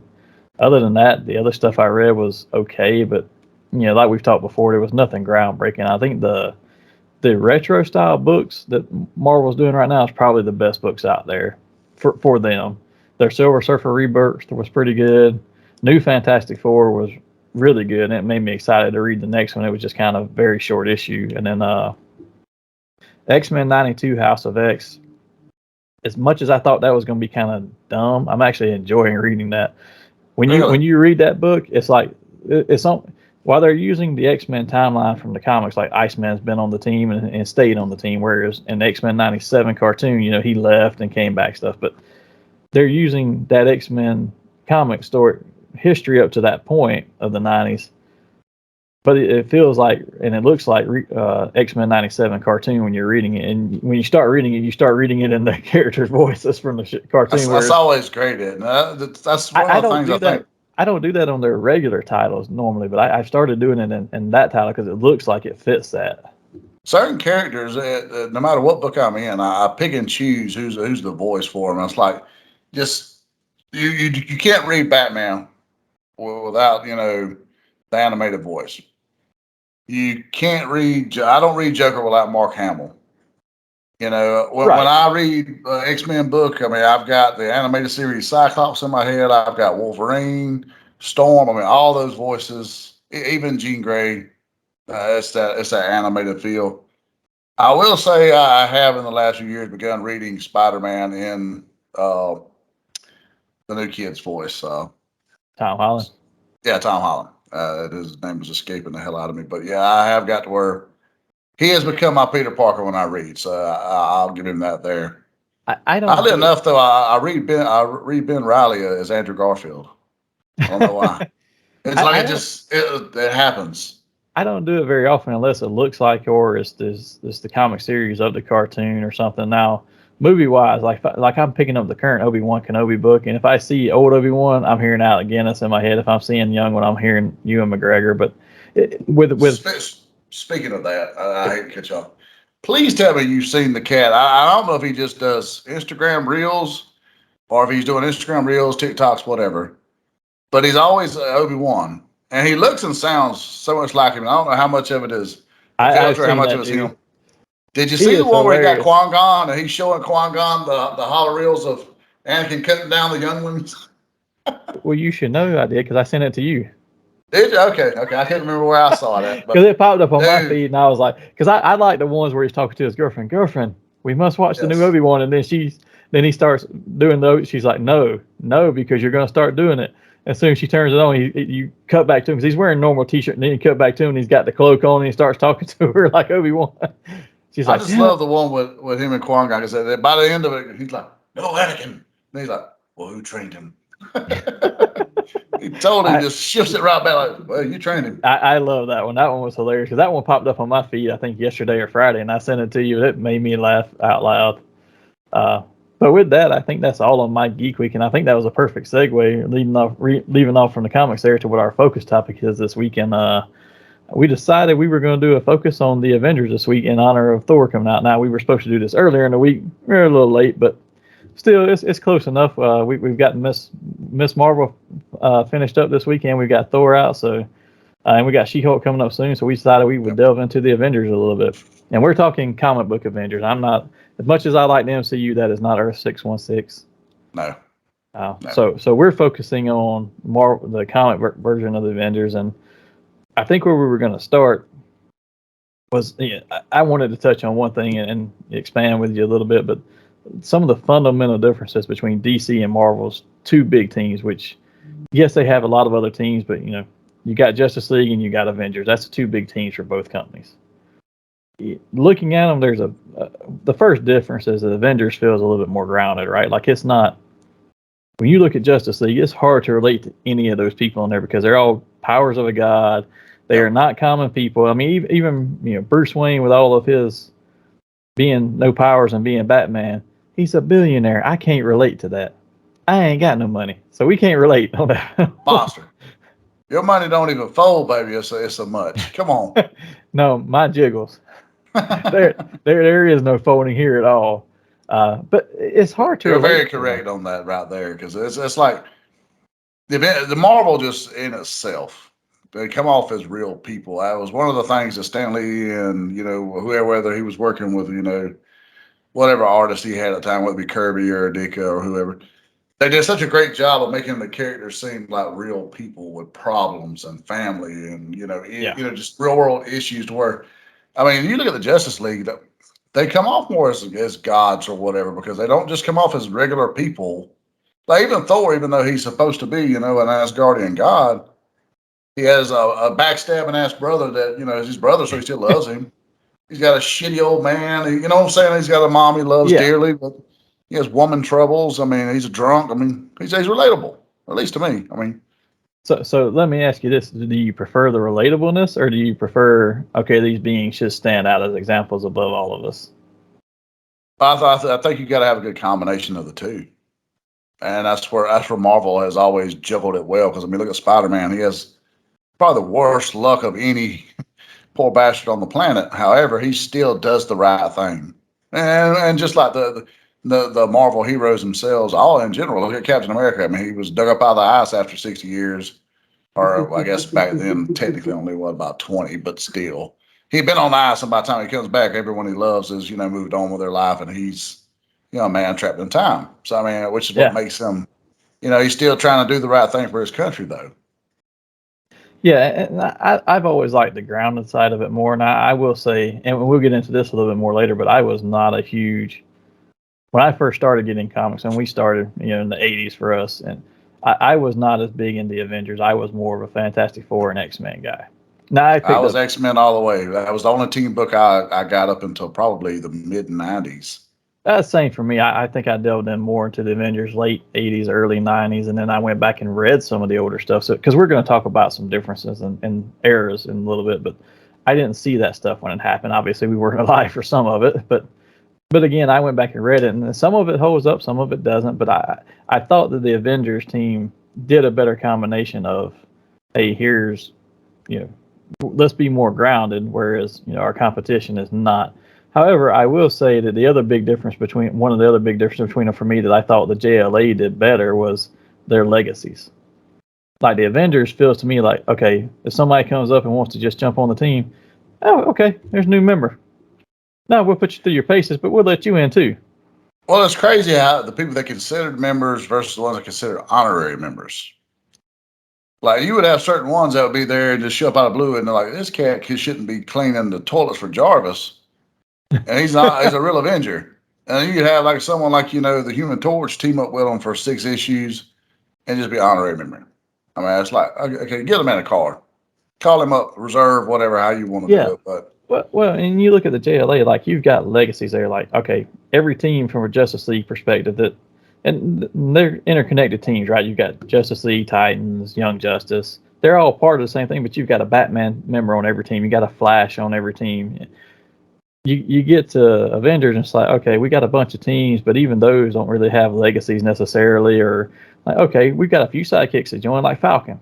Other than that, the other stuff I read was okay, but like we've talked before, there was nothing groundbreaking. I think the retro style books that Marvel's doing right now is probably the best books out there for them. Their Silver Surfer Rebirth was pretty good. New Fantastic Four was really good, and it made me excited to read the next one. It was just kind of very short issue, and then X-Men 92 House of X. As much as I thought that was going to be kind of dumb, I'm actually enjoying reading that. When you read that book, it's like it's on. While they're using the X-Men timeline from the comics, like Iceman's been on the team and stayed on the team, whereas in the X-Men 97 cartoon, he left and came back stuff. But they're using that X-Men comic story history up to that point of the 90s. But it feels like, and it looks like X-Men 97 cartoon when you're reading it. And when you start reading it in the character's voices from the cartoon. That's always great, isn't it? That's one of the things I think. I don't do that on their regular titles normally, but I started doing it in that title because it looks like it fits that. Certain characters, no matter what book I'm in, I pick and choose who's the voice for them. It's like, just you can't read Batman without the animated voice. You can't read. I don't read Joker without Mark Hamill. When I read X-Men book, I mean, I've got the animated series Cyclops in my head. I've got Wolverine, Storm. I mean, all those voices, even Jean Grey. It's that animated feel. I will say I have in the last few years begun reading Spider-Man in the new kid's voice. Tom Holland. Yeah, Tom Holland. His name was escaping the hell out of me, but yeah, I have got to where he has become my Peter Parker when I read, so I'll give him that there. I don't. Oddly enough, though, I read Ben Riley as Andrew Garfield. I don't know why. It's like it happens. I don't do it very often unless it looks like, or it's the comic series of the cartoon or something. Now, movie wise, like I'm picking up the current Obi-Wan Kenobi book, and if I see old Obi-Wan, I'm hearing Alec Guinness in my head. If I'm seeing young one, I'm hearing Ewan McGregor. But speaking of that, I hate to cut you off. Please tell me you've seen the cat. I don't know if he just does Instagram Reels or if he's doing Instagram Reels, TikToks, whatever. But he's always Obi-Wan. And he looks and sounds so much like him. I don't know how much of it is character, how much of it is him. Did you see the one where he got Qui-Gon and he's showing Qui-Gon the holoreels of Anakin cutting down the young ones? Well, you should know I did because I sent it to you. Did you? Okay. I can't remember where I saw that. Because it popped up on my feed and I was like, because I like the ones where he's talking to his girlfriend, we must watch the new Obi-Wan. And then he starts doing those. She's like, no, because you're going to start doing it. As soon as she turns it on, you cut back to him because he's wearing a normal t-shirt, and then you cut back to him, and he's got the cloak on, and he starts talking to her like Obi-Wan. She's like, I just love the one with him and Qui-Gon. Because by the end of it, he's like, no, Anakin. And he's like, well, who trained him? He told him, just shifts it right back like, well, you trained him. I love that one. That one was hilarious because that one popped up on my feed, I think, yesterday or Friday, and I sent it to you. It made me laugh out loud. But with that, I think that's all on my Geek Week, and I think that was a perfect segue, leaving off from the comics there to what our focus topic is this week. And we decided we were going to do a focus on the Avengers this week in honor of Thor coming out. Now, we were supposed to do this earlier in the week. We're a little late, but still, it's close enough. We've got Miss Marvel finished up this weekend. We've got Thor out, so and we got She-Hulk coming up soon. So we decided we would delve into the Avengers a little bit. And we're talking comic book Avengers. I'm not. As much as I like the MCU, that is not Earth 616. No. No. So we're focusing on the comic version of the Avengers, and I think where we were going to start was I wanted to touch on one thing and expand with you a little bit, but some of the fundamental differences between DC and Marvel's two big teams, which yes, they have a lot of other teams, but you got Justice League and you got Avengers. That's the two big teams for both companies. Looking at them, there's the first difference is that Avengers feels a little bit more grounded, right? Like it's not, when you look at Justice League, it's hard to relate to any of those people in there because they're all powers of a god. They are not common people. I mean, even Bruce Wayne with all of his being no powers and being Batman, he's a billionaire. I can't relate to that. I ain't got no money, so we can't relate on that. Monster. Your money don't even fold, baby. It's a much. Come on. No, my jiggles. there is no folding here at all. But it's hard to You're relate very to them. correct on that right there because it's like the Marvel just in itself. They come off as real people. That was one of the things that Stanley and whoever whether he was working with whatever artist he had at the time, whether it be Kirby or Dika or whoever. They did such a great job of making the characters seem like real people with problems and family and Yeah. just real world issues. To where, I mean, you look at the Justice League, they come off more as gods or whatever because they don't just come off as regular people. Like even Thor, even though he's supposed to be an Asgardian god, he has a backstabbing ass brother that is his brother, so he still loves him. He's got a shitty old man. You know what I'm saying? He's got a mom he loves Yeah. dearly, but he has woman troubles. I mean, he's a drunk. I mean, he's relatable, at least to me. I mean, So let me ask you this: do you prefer the relatableness, or do you prefer these beings should stand out as examples above all of us? I think you got to have a good combination of the two, and that's where Marvel has always juggled it well. Because I mean, look at Spider-Man. He has probably the worst luck of any poor bastard on the planet. However, he still does the right thing, and just like the Marvel heroes themselves, all in general. Look at Captain America. I mean, he was dug up out of the ice after 60 years, or I guess back then technically only about 20, but still, he'd been on the ice, and by the time he comes back, everyone he loves is moved on with their life, and he's a man trapped in time. So I mean, which is what Yeah. makes him. He's still trying to do the right thing for his country, though. Yeah, and I've always liked the grounded side of it more, and I will say, and we'll get into this a little bit more later, but I was not a huge when I first started getting comics, and we started in the '80s for us, and I was not as big in the Avengers. I was more of a Fantastic Four and X-Men guy. Now I I picked was up. X-Men all the way. That was the only team book I got up until probably the mid '90s. That's the same for me. I think I delved in more into the Avengers late '80s, early '90s, and then I went back and read some of the older stuff. So because we're going to talk about some differences and eras in a little bit, but I didn't see that stuff when it happened. Obviously, we weren't alive for some of it, but again, I went back and read it, and some of it holds up, some of it doesn't. But I thought that the Avengers team did a better combination of, hey, here's you know let's be more grounded, whereas our competition is not. However, I will say that one of the other big differences between them for me that I thought the JLA did better was their legacies. Like the Avengers feels to me like, okay, if somebody comes up and wants to just jump on the team, oh, okay, there's a new member. No, we'll put you through your paces, but we'll let you in too. Well, it's crazy how the people that considered members versus the ones that considered honorary members. Like you would have certain ones that would be there and just show up out of blue, and they're like, "This cat shouldn't be cleaning the toilets for Jarvis," and he's not. He's a real Avenger. And then you could have like someone like the Human Torch team up with him for 6 issues and just be honorary member. I mean, it's like okay, get him in a car, call him up, reserve, whatever, how you want to do Yeah. it. But Well, and you look at the JLA, like you've got legacies there. Like, okay, every team from a Justice League perspective and they're interconnected teams, right? You've got Justice League, Titans, Young Justice. They're all part of the same thing, but you've got a Batman member on every team. You got a Flash on every team. You get to Avengers, and it's like, okay, we got a bunch of teams, but even those don't really have legacies necessarily. Or like, okay, we've got a few sidekicks that join, like Falcon.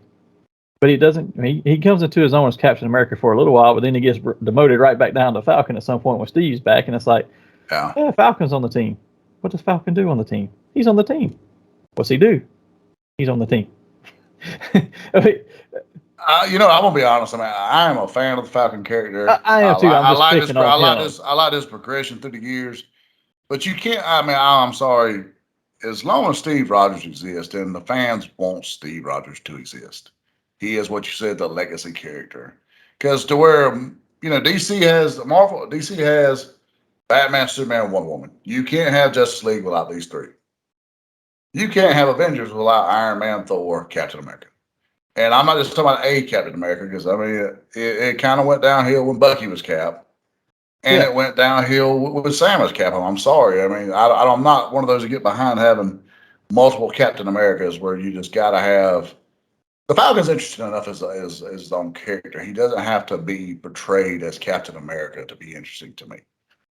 But he doesn't. He comes into his own as Captain America for a little while, but then he gets demoted right back down to Falcon at some point when Steve's back, and it's like, yeah, yeah, Falcon's on the team. What does Falcon do on the team? He's on the team. What's he do? He's on the team. I mean, I'm gonna be honest. I mean, I am a fan of the Falcon character. I am too. I'm I just like this. picking on him. I like this progression through the years. But you can't. I mean, I'm sorry. As long as Steve Rogers exists, and the fans want Steve Rogers to exist, he is what you said, the legacy character. Because to where DC has Batman, Superman, Wonder Woman. You can't have Justice League without these three. You can't have Avengers without Iron Man, Thor, Captain America. And I'm not just talking about a Captain America because I mean it kind of went downhill when Bucky was Cap, and Yeah, it went downhill with Sam as Cap. I'm sorry. I mean I'm not one of those that get behind having multiple Captain Americas where you just got to have. The Falcon's interesting enough as his own character. He doesn't have to be portrayed as Captain America to be interesting to me.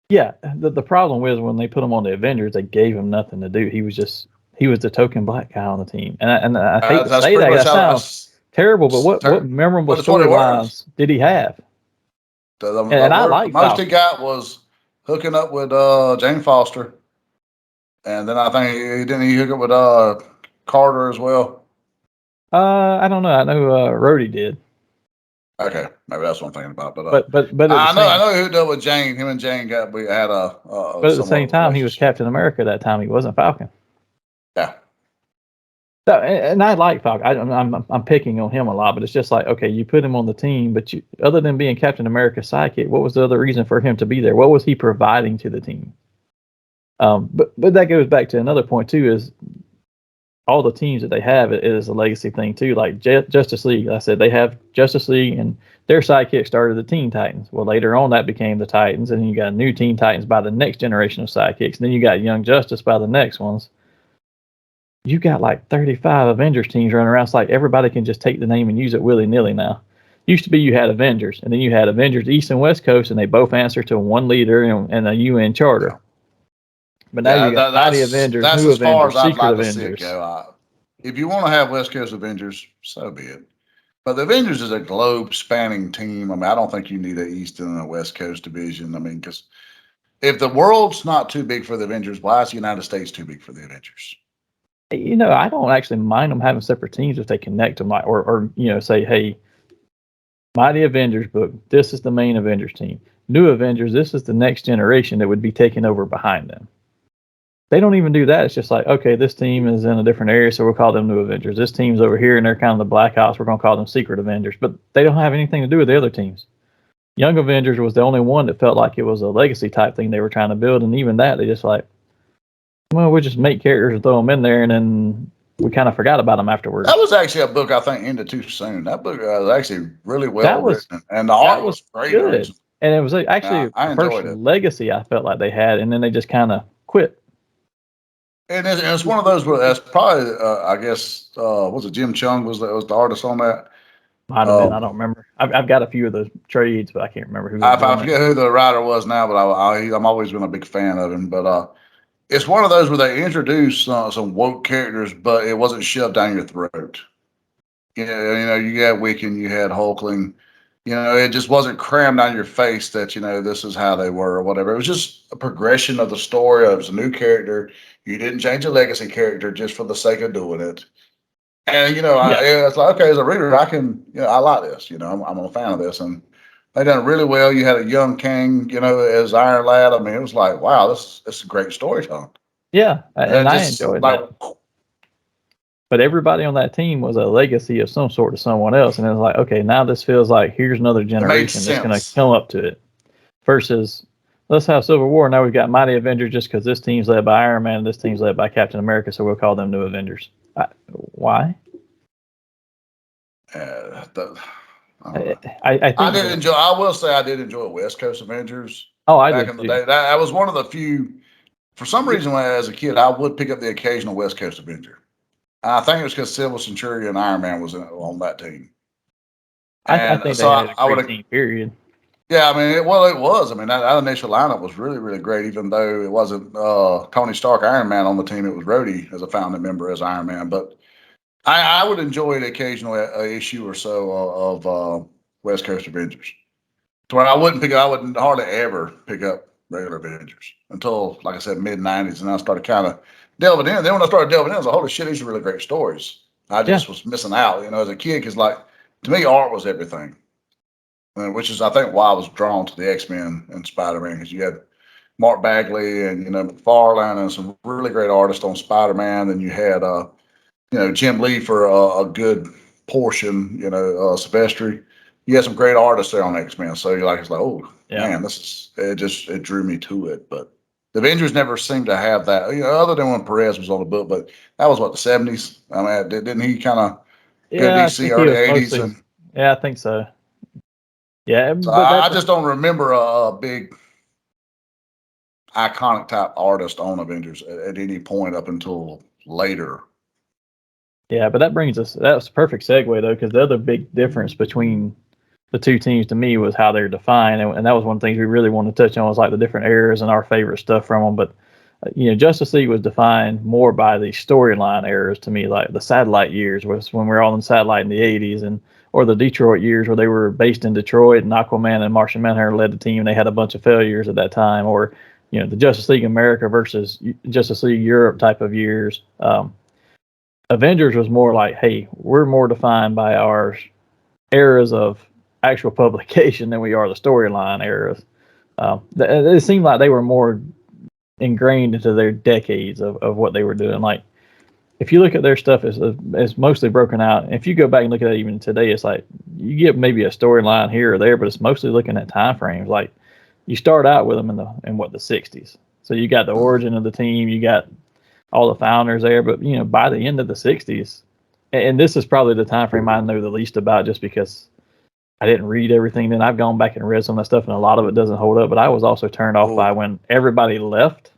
yeah. The problem was when they put him on the Avengers, they gave him nothing to do. He was the token black guy on the team, and I hate to That's say pretty that. much That how sounds terrible, but what but memorable it's what it was. storylines did he have? And I like the most he Falcon. got was hooking up with Jane Foster, and then I think he hook up with Carter as well. I don't know. I know Rhodey did, Okay, maybe that's what I'm thinking about. But but at the I same know he hooked up with Jane. Him and Jane we had but at the somewhat same of a time, he was relationship. Captain America that time. He wasn't Falcon. Yeah. So, and I like Falcon. I'm picking on him a lot, but it's just like, okay, you put him on the team, but other than being Captain America's sidekick, what was the other reason for him to be there? What was he providing to the team? But that goes back to another point too, is all the teams that they have is a legacy thing too. Like Justice League, I said they have Justice League, and their sidekick started the Teen Titans. Well, later on that became the Titans, and then you got new Teen Titans by the next generation of sidekicks, and then you got Young Justice by the next ones. You got like 35 Avengers teams running around. It's like everybody can just take the name and use it willy-nilly now. Used to be you had Avengers, and then you had Avengers East and West Coast, and they both answer to one leader and a UN charter. Yeah. But now you got Mighty Avengers, that's New as far Avengers, as I'd Secret like to see it Avengers. go. If you want to have West Coast Avengers, so be it. But the Avengers is a globe-spanning team. I mean, I don't think you need an East and a West Coast division. I mean, because if the world's not too big for the Avengers, why is the United States too big for the Avengers? I don't actually mind them having separate teams if they connect them, like, or say, hey, Mighty Avengers book, this is the main Avengers team. New Avengers, this is the next generation that would be taking over behind them. They don't even do that. It's just like, okay, this team is in a different area, so we'll call them New Avengers. This team's over here, and they're kind of the Black Ops. We're going to call them Secret Avengers. But they don't have anything to do with the other teams. Young Avengers was the only one that felt like it was a legacy type thing they were trying to build, and even that, they just like, well, we'll just make characters and throw them in there, and then we kind of forgot about them afterwards. That was actually a book I think ended too soon. That book was actually really well written, and the art was great. Good. And it was actually I the first legacy I felt like they had, and then they just kind of quit. And it's one of those where that's probably, I guess, was it Jim Chung was the artist on that? Might have been. I don't remember. I've got a few of those trades, but I can't remember who. I forget who the writer was now, but I'm always been a big fan of him. But it's one of those where they introduced some woke characters, but it wasn't shoved down your throat. You know, you had Wiccan, you had Hulkling. You know, it just wasn't crammed down your face that, this is how they were or whatever. It was just a progression of the story. It was a new character. You didn't change a legacy character just for the sake of doing it. And, it's like, okay, as a reader, I can, I like this. I'm a fan of this. And they done it really well. You had a young king, as Iron Lad. I mean, it was like, wow, this is great storytelling. Yeah, and I enjoyed that. But everybody on that team was a legacy of some sort to someone else. And it was like, okay, now this feels like here's another generation that's going to come up to it. Versus, let's have Civil War. Now we've got Mighty Avengers just because this team's led by Iron Man and this team's led by Captain America, so we'll call them New Avengers. Why? I think did enjoy. I will say I did enjoy West Coast Avengers. Oh, I back did in the day. That was one of the few. For some reason, as a kid, I would pick up the occasional West Coast Avenger. I think it was because Silver Centurion and Iron Man was on that team. I think so. They had a great team. Period. Yeah, I mean, it was. I mean, that initial lineup was really, really great. Even though it wasn't Tony Stark, Iron Man on the team, it was Rhodey as a founding member as Iron Man. But I would enjoy an occasional issue or so of West Coast Avengers. To where I wouldn't hardly ever pick up regular Avengers until, like I said, mid-90s, and I started kind of delving in. Then when I started delving in, I was like, holy shit, these are really great stories. I just was missing out, as a kid, because, like, to me, art was everything, which is, I think, why I was drawn to the X-Men and Spider-Man, because you had Mark Bagley and, McFarlane and some really great artists on Spider-Man. Then you had, Jim Lee for a good portion, Silvestri. You had some great artists there on X-Men. So it's like, oh, man, it drew me to it. But the Avengers never seemed to have that, other than when Perez was on the book. But that was, the 70s? I mean, didn't he kind of go DC early 80s? Yeah, I think so. Yeah. So I just don't remember a big iconic type artist on Avengers at any point up until later. Yeah, but that was a perfect segue, though, because the other big difference between the two teams to me was how they're defined. And that was one of the things we really wanted to touch on, was like the different eras and our favorite stuff from them. But Justice League was defined more by the storyline eras to me, like the satellite years was when we were all in satellite in the 80s, or the Detroit years where they were based in Detroit and Aquaman and Martian Manhunter led the team and they had a bunch of failures at that time, or the Justice League America versus Justice League Europe type of years. Avengers was more like, hey, we're more defined by our eras of actual publication than we are the storyline eras. It seemed like they were more ingrained into their decades of what they were doing. Like, if you look at their stuff, it's mostly broken out. If you go back and look at it even today, it's like you get maybe a storyline here or there, but it's mostly looking at time frames. Like, you start out with them in the 60s, so you got the origin of the team, you got all the founders there, but by the end of the 60s, and this is probably the time frame I know the least about, just because I didn't read everything. Then I've gone back and read some of that stuff, and a lot of it doesn't hold up. But I was also turned off by when everybody left,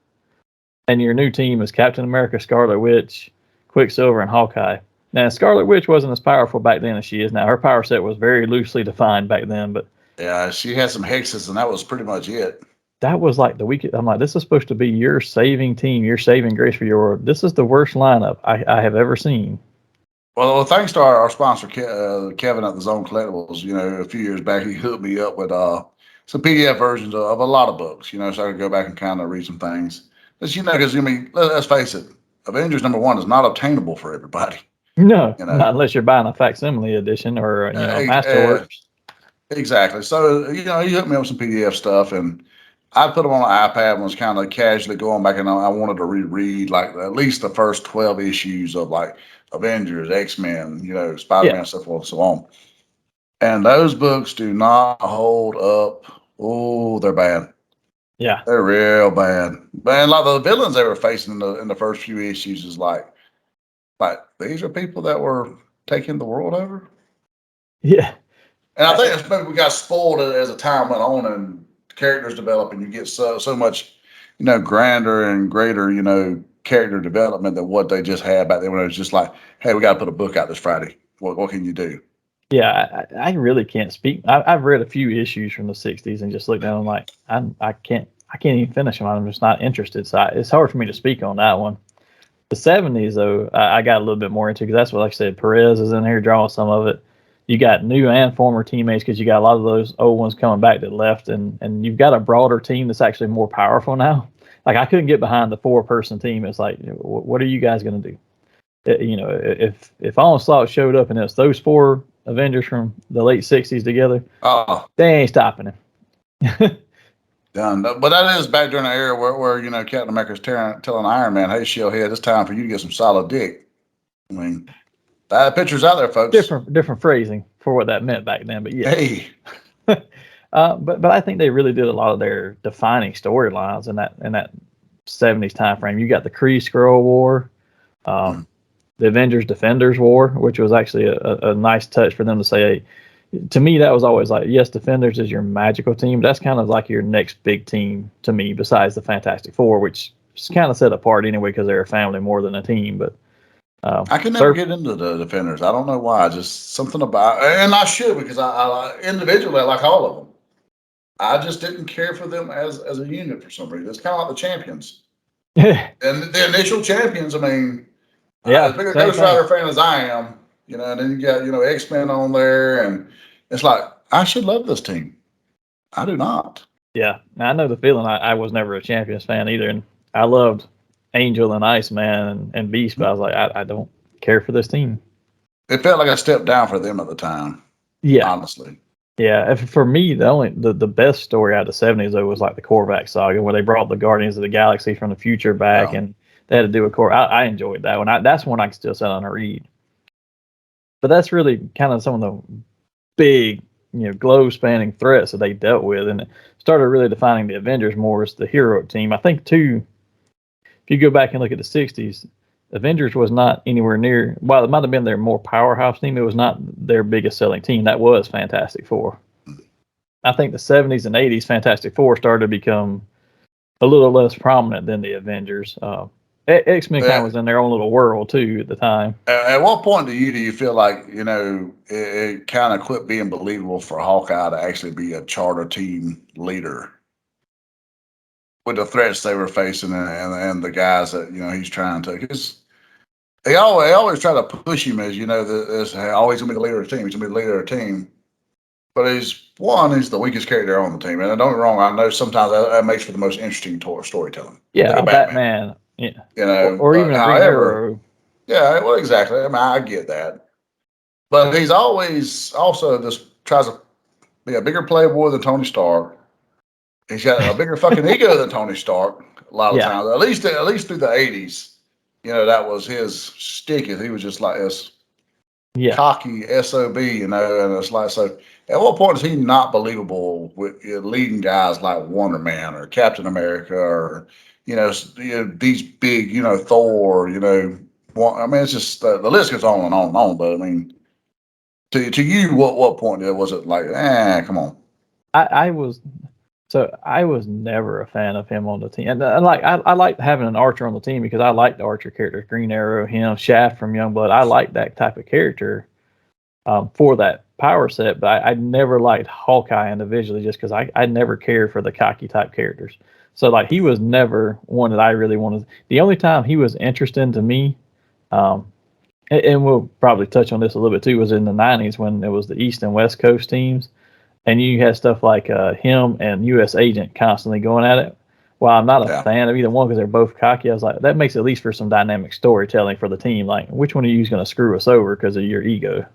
and your new team is Captain America, Scarlet Witch, Quicksilver, and Hawkeye. Now, Scarlet Witch wasn't as powerful back then as she is now. Her power set was very loosely defined back then, but yeah, she had some hexes, and that was pretty much it. That was like the week. I'm like, this is supposed to be your saving team, your saving grace for your world. This is the worst lineup I have ever seen. Well, thanks to our sponsor, Kevin at the Zone Collectibles, a few years back, he hooked me up with some PDF versions of a lot of books, so I could go back and kind of read some things. Because, let's face it, Avengers #1 is not obtainable for everybody. No, not unless you're buying a facsimile edition or, Masterworks. Exactly. So, he hooked me up with some PDF stuff, and I put them on an iPad and was kind of casually going back, and I wanted to reread like at least the first 12 issues of like Avengers, X-Men, Spider-Man, so forth and so on. And those books do not hold up. Oh, they're bad. Yeah. They're real bad. Man, like the villains they were facing in the first few issues is like these are people that were taking the world over. Yeah. And I think it's maybe we got spoiled as the time went on and characters develop, and you get so much, grander and greater, character development than what they just had back then when it was just like, hey, we got to put a book out this Friday. What can you do? Yeah, I really can't speak. I've read a few issues from the 60s and just looked down and like, I can't even finish them. I'm just not interested. So it's hard for me to speak on that one. The 70s, though, I got a little bit more into because that's what, like I said, Perez is in here drawing some of it. You got new and former teammates because you got a lot of those old ones coming back that left, and you've got a broader team that's actually more powerful now. Like, I couldn't get behind the 4-person team. It's like, what are you guys going to do? If Onslaught showed up and it's those 4 Avengers from the late 60s together, they ain't stopping him. Done. But that is back during the era where Captain America's telling Iron Man, hey, Shieldhead, it's time for you to get some solid dick. I mean, that picture's out there, folks. Different phrasing for what that meant back then, but yeah. Hey. But I think they really did a lot of their defining storylines in that 70s time frame. You got the Kree Skrull War, the Avengers Defenders War, which was actually a nice touch for them to say, hey, to me, that was always like, yes, Defenders is your magical team, but that's kind of like your next big team to me, besides the Fantastic Four, which is kind of set apart anyway because they're a family more than a team. But I can never get into the Defenders. I don't know why. Just something about, and I should, because I individually I like all of them. I just didn't care for them as a unit for some reason. It's kind of like the Champions. And the initial Champions, I mean, as big a Ghost Rider fan as I am, and then you got, X-Men on there, and it's like, I should love this team. I do not. Yeah, I know the feeling. I was never a Champions fan either, and I loved Angel and Iceman and Beast, but I was like, I don't care for this team. It felt like a step down for them at the time. Yeah. Honestly. Yeah, for me, the best story out of the 70s, though, was like the Korvac saga, where they brought the Guardians of the Galaxy from the future back, and they had to do a core. I enjoyed that one. That's one I can still sit on and read. But that's really kind of some of the big, globe-spanning threats that they dealt with, and it started really defining the Avengers more as the heroic team. I think, too, if you go back and look at the 60s, Avengers was not anywhere near, while it might have been their more powerhouse team, it was not their biggest selling team. That was Fantastic Four. I think the 70s and 80s, Fantastic Four started to become a little less prominent than the Avengers. X-Men kind of was in their own little world, too, at the time. At what point do you feel like, it kind of quit being believable for Hawkeye to actually be a charter team leader? with the threats they were facing and the guys that he's trying to. Because they always try to push him as as always gonna be the leader of the team. He's gonna be the leader of the team. But he's the weakest character on the team. And don't get me wrong, I know sometimes that makes for the most interesting storytelling. Yeah, like a Batman. Yeah. Or even a Green however, Arrow. yeah, well, exactly. I mean, I get that. But he's always also just tries to be a bigger playboy than Tony Stark. He's got a bigger fucking ego than Tony Stark a lot of Yeah. times. At least through the 80s, that was his stick. He was just like this Yeah. cocky SOB, and it's like, so at what point is he not believable with leading guys like Wonder Man or Captain America or these big Thor, I mean, it's just the list goes on and on and on. But I mean, to you, what point was it like, come on? I was never a fan of him on the team, and I liked having an Archer on the team because I liked the Archer characters, Green Arrow, him, Shaft from Youngblood. I liked that type of character for that power set, but I never liked Hawkeye individually just because I never cared for the cocky type characters. So like he was never one that I really wanted. The only time he was interesting to me, and we'll probably touch on this a little bit too, was in the '90s when it was the East and West Coast teams. And you had stuff like him and U.S. Agent constantly going at it. While I'm not a fan of either one because they're both cocky, I was like, that makes at least for some dynamic storytelling for the team. Like, which one of you is going to screw us over because of your ego?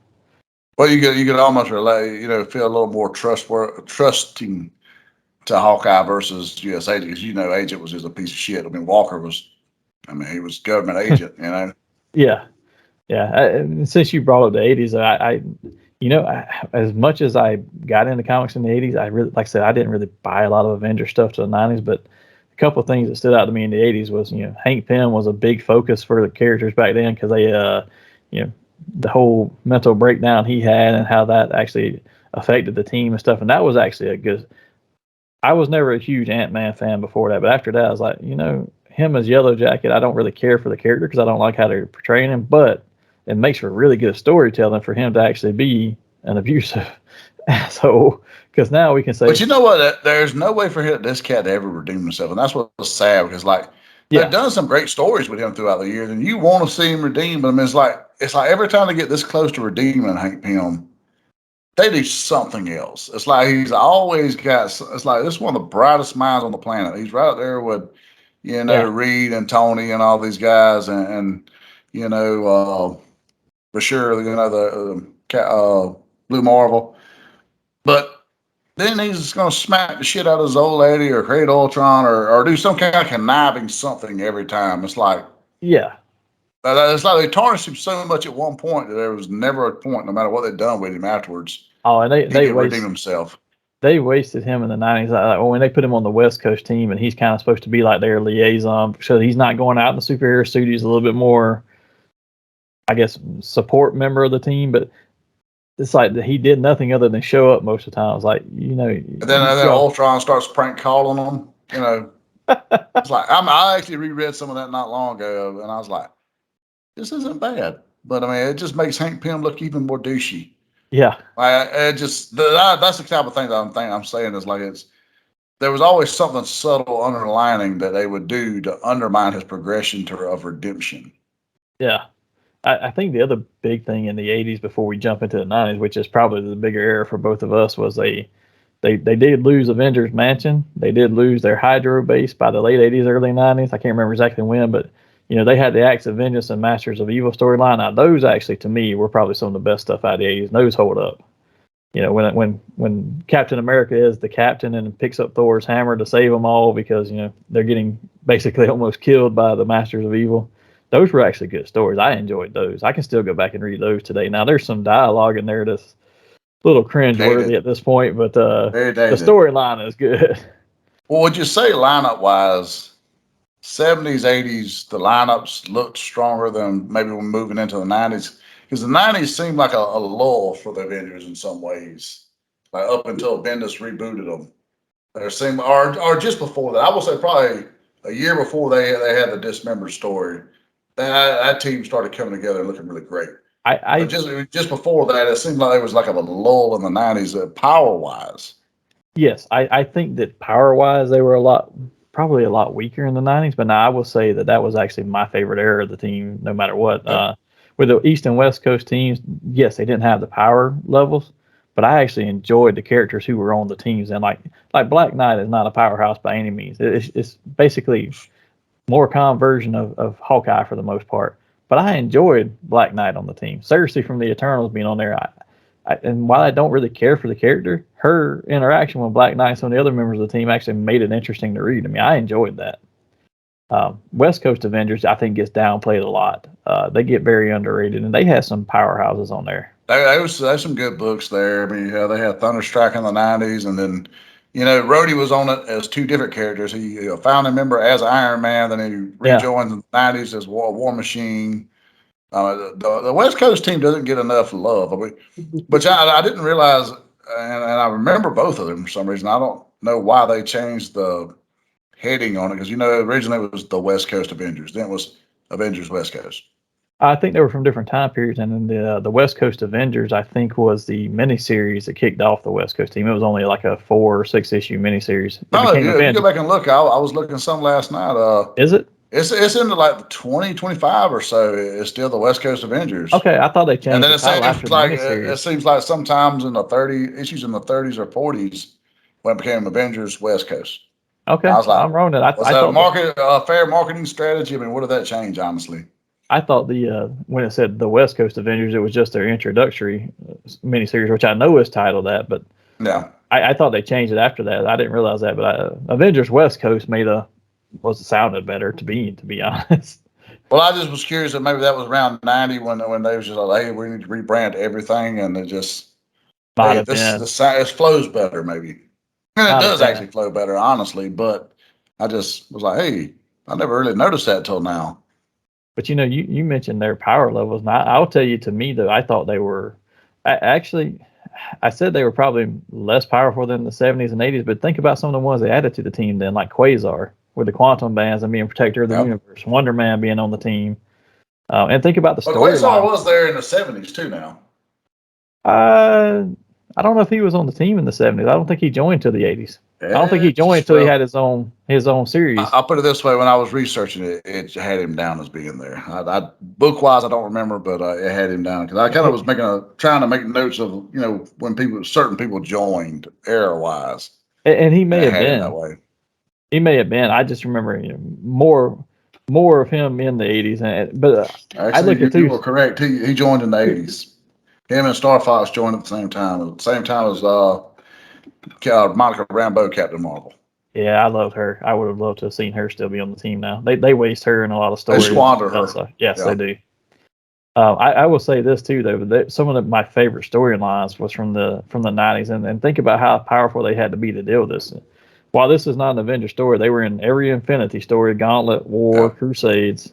Well, you could almost relate, feel a little more trusting to Hawkeye versus U.S. Agent because Agent was just a piece of shit. I mean, Walker was, he was government agent. Yeah, and since you brought up the '80s, as much as I got into comics in the '80s, I really, like I said, I didn't really buy a lot of Avengers stuff to the '90s. But a couple of things that stood out to me in the '80s was, Hank Pym was a big focus for the characters back then because they, the whole mental breakdown he had and how that actually affected the team and stuff. And that was actually a good. I was never a huge Ant-Man fan before that, but after that, I was like, him as Yellow Jacket, I don't really care for the character because I don't like how they're portraying him, but it makes for really good storytelling for him to actually be an abusive asshole. Because now we can say, but you know what? There's no way for this cat to ever redeem himself, and that's what's sad because they've done some great stories with him throughout the years, and you want to see him redeem. But I mean, it's like every time they get this close to redeeming Hank Pym, they do something else. It's like he's always got. It's like this is one of the brightest minds on the planet. He's right there with, Reed and Tony and all these guys, and for sure, the Blue Marvel. But then he's going to smack the shit out of his old lady or create Ultron or do some kind of conniving something every time. It's like, it's like they tarnished him so much at one point that there was never a point, no matter what they'd done with him afterwards. Oh, and they redeem himself. They wasted him in the '90s. Like, when they put him on the West Coast team, and he's kind of supposed to be like their liaison, so he's not going out in the superhero suit. He's a little bit more, I guess, support member of the team. But it's like he did nothing other than show up most of the time. It's like, And then Ultron starts prank calling them. It's like I actually reread some of that not long ago, and I was like, this isn't bad. But I mean, it just makes Hank Pym look even more douchey. Yeah. That's the type of thing that I'm saying is like there was always something subtle underlining that they would do to undermine his progression of redemption. Yeah. I think the other big thing in the '80s before we jump into the '90s, which is probably the bigger era for both of us, was they did lose Avengers Mansion. They did lose their Hydro base by the late '80s, early '90s. I can't remember exactly when, but they had the Acts of Vengeance and Masters of Evil storyline. Now those actually, to me, were probably some of the best stuff out of the '80s. And those hold up. When Captain America is the captain and picks up Thor's hammer to save them all because they're getting basically almost killed by the Masters of Evil. Those were actually good stories. I enjoyed those. I can still go back and read those today. Now there's some dialogue in there that's a little cringe-worthy at this point, but the storyline is good. Well, would you say lineup-wise, 70s, 80s, the lineups looked stronger than maybe we're moving into the 90s? Because the 90s seemed like a lull for the Avengers in some ways, like up until Bendis rebooted them. Or just before that, I will say probably a year before they had the Dismembered story. That team started coming together and looking really great. Just before that, it seemed like there was like a lull in the 90s, power wise. Yes, I think that power wise they were a lot probably a lot weaker in the 90s, but now I will say that was actually my favorite era of the team, no matter what. Yep. With the East and West Coast teams, yes, they didn't have the power levels, but I actually enjoyed the characters who were on the teams. And like Black Knight is not a powerhouse by any means. It's basically more common version of Hawkeye for the most part. But I enjoyed Black Knight on the team. Cersei from the Eternals being on there, and while I don't really care for the character, her interaction with Black Knight and some of the other members of the team actually made it interesting to read. I mean, I enjoyed that. West Coast Avengers, I think, gets downplayed a lot. They get very underrated, and they have some powerhouses on there. There's some good books there. I mean, yeah, they had Thunderstrike in the '90s, and then, Rhodey was on it as two different characters. He a founding member as Iron Man, then he rejoined in the '90s as War Machine. The West Coast team doesn't get enough love, which I didn't realize, and I remember both of them for some reason. I don't know why they changed the heading on it, because originally it was the West Coast Avengers, then it was Avengers West Coast. I think they were from different time periods, and then the West Coast Avengers, I think, was the miniseries that kicked off the West Coast team. It was only like a 4 or 6 issue miniseries. Oh, yeah, you go back and look. I was looking some last night. Is it? It's into like 2025 or so. It's still the West Coast Avengers. Okay, I thought they changed. And then it seems like sometimes in the 30s or 40s when it became Avengers West Coast. Okay, I was like, I'm wrong. Was that a fair marketing strategy? I mean, what did that change, honestly? I thought when it said the West Coast Avengers, it was just their introductory miniseries, which I know is titled that, but yeah, I thought they changed it after that. I didn't realize that, but Avengers West Coast sounded better to be honest. Well, I just was curious if maybe that was around '90 when they was just like, hey, we need to rebrand everything, and it just it flows better maybe, and it does actually flow better, honestly. But I just was like, hey, I never really noticed that till now. But you mentioned their power levels, and I'll tell you, to me, though, I thought they were I said they were probably less powerful than the 70s and 80s, but think about some of the ones they added to the team then, like Quasar with the quantum bands and being protector of the universe, Wonder Man being on the team. And think about the story. Quasar was there in the 70s too now. I don't know if he was on the team in the 70s. I don't think he joined till the 80s. I don't think he joined until he had his own series. I'll put it this way: when I was researching it, it had him down as being there. Book wise, I don't remember, but it had him down because I kind of was trying to make notes of when certain people joined era wise. And he may have been that way. He may have been. I just remember more of him in the 80s. But actually, I looked at you were correct. He joined in the 80s. Him and Star Fox joined at the same time as Monica Rambeau, Captain Marvel. Yeah, I love her. I would have loved to have seen her still be on the team now. They waste her in a lot of stories. They squander her. Yes, they do. I will say this too, though. Some of my favorite storylines was from the 90s, and think about how powerful they had to be to deal with this. While this is not an Avengers story, they were in every Infinity story, Gauntlet, War, Crusades.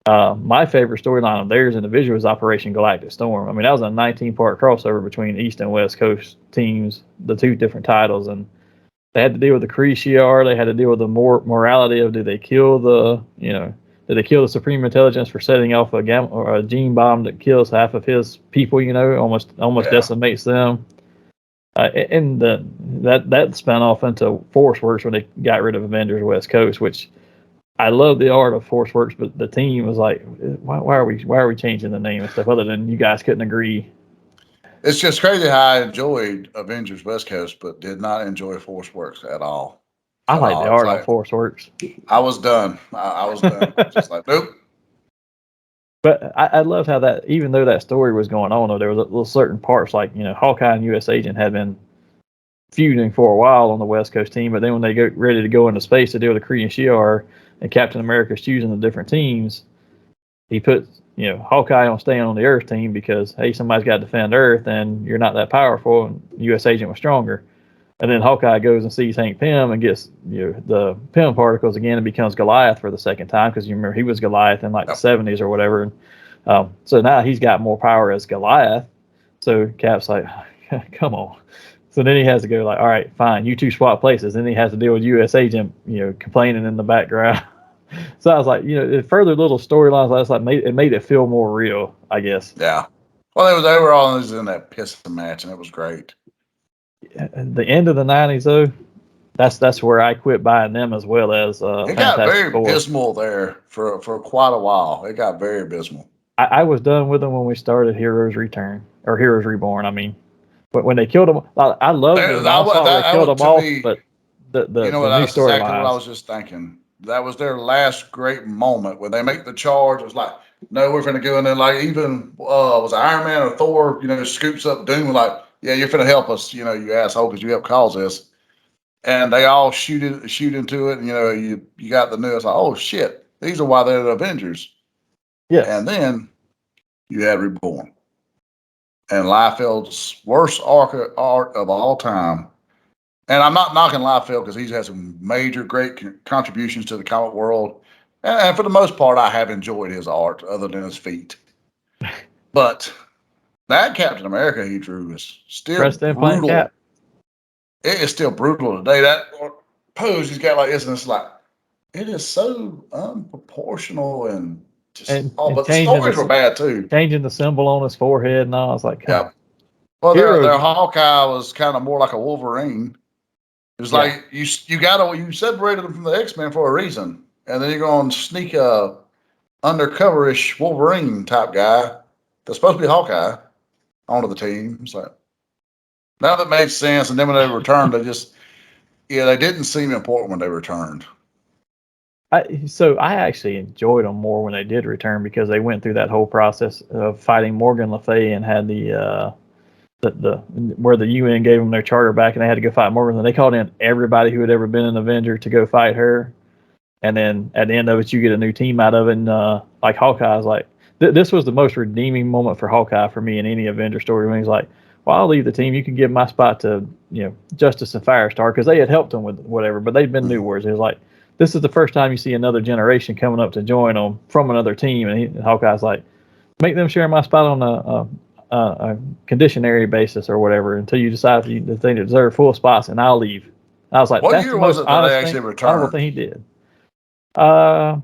My favorite storyline of theirs in the visual was Operation Galactic Storm. I mean, that was a 19-part crossover between East and West Coast teams, the two different titles, and they had to deal with the Kree Shi'ar. They had to deal with the morality of did they kill the Supreme Intelligence for setting off a gene bomb that kills half of his people, almost decimates them. And that spun off into ForceWorks when they got rid of Avengers West Coast, which I love the art of ForceWorks, but the team was like, why are we changing the name and stuff other than you guys couldn't agree? It's just crazy how I enjoyed Avengers West Coast, but did not enjoy ForceWorks at all. I like the art of ForceWorks. I was done. I was done. Just like, nope. But I love how that, even though that story was going on, though, there was little certain parts like, Hawkeye and U.S. Agent had been feuding for a while on the West Coast team, but then when they get ready to go into space to deal with the Kree and Shi'ar, and Captain America's choosing the different teams, he puts, Hawkeye on staying on the Earth team because, hey, somebody's got to defend Earth, and you're not that powerful, and U.S. Agent was stronger. And then Hawkeye goes and sees Hank Pym and gets the Pym particles again and becomes Goliath for the second time, because you remember he was Goliath in the 70s or whatever. And so now he's got more power as Goliath. So Cap's like, come on. So then he has to go like, all right, fine, you two swap places. Then he has to deal with U.S. Agent, complaining in the background. So I was like, further little storylines like that, it made it feel more real, I guess. Yeah. Well, they were all in that pissing match, and it was great. The end of the 90s, though, That's where I quit buying them, as well as It got Fantastic very Four. abysmal there for quite a while. It got very abysmal. I was done with them when we started Heroes Return, or Heroes Reborn. I mean, but when they killed them, I loved the onslaught where they That killed was them to off, me. but You know what? the new That's exactly what I storylines. was just thinking. That was their last great moment when they make the charge. It was like, no, we're going to go in there. Like even was it Iron Man or Thor? You know, scoops up Doom like, yeah, you're going to help us. You know, you asshole, because you helped cause this. And they all shoot into it. And, you know, you got the news like, oh shit, these are why they're the Avengers. Yes, And then you had Reborn, and Liefeld's worst art of all time. And I'm not knocking Liefeld because he's had some major great contributions to the comic world. And for the most part, I have enjoyed his art other than his feet. But that Captain America he drew is still press the implant brutal. cap. It is still brutal today. That pose he's got like this, and it's like, it is so unproportional and just, And but the stories were bad too. changing the symbol on his forehead and all. I was like, come Yeah. on. Well, Heroes. their Hawkeye was kind of more like a Wolverine. It was Yeah. like you separated them from the X-Men for a reason, and then you're going to sneak a undercoverish Wolverine type guy that's supposed to be Hawkeye onto the team. It's like, now that made sense. And then when they returned, they didn't seem important when they returned. So I actually enjoyed them more when they did return, because they went through that whole process of fighting Morgan Le Fay and had the where the UN gave them their charter back and they had to go fight Morgan. And they called in everybody who had ever been an Avenger to go fight her. And then at the end of it, you get a new team out of it. And like Hawkeye's like, this was the most redeeming moment for Hawkeye for me in any Avenger story, when he's like, well, I'll leave the team. You can give my spot to, Justice and Firestar, because they had helped him with whatever, but they'd been new wars. It was like, this is the first time you see another generation coming up to join them from another team. And Hawkeye's like, make them share my spot on a conditionary basis or whatever until you decide that they deserve full spots, and I'll leave. I was like, What that's year the was most it that they honest actually thing, honorable returned? thing he did. I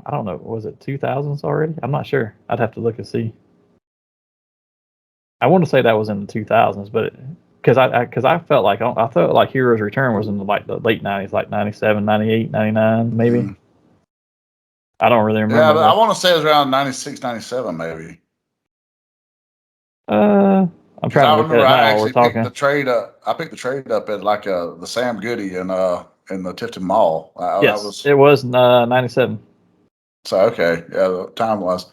don't know. Was it 2000s already? I'm not sure. I'd have to look and see. I want to say that was in the 2000s, but because I felt like Heroes Return was in the late 90s, like 97, 98, 99, maybe. Mm. I don't really remember. Yeah, but I want to say it was around 96, 97, maybe. I'm Because trying I to look at remember it I now while we're actually picked talking. the trade up. I picked the trade up at like the Sam Goody in the Tifton Mall. Yes, it was 97. So okay, yeah, the time was.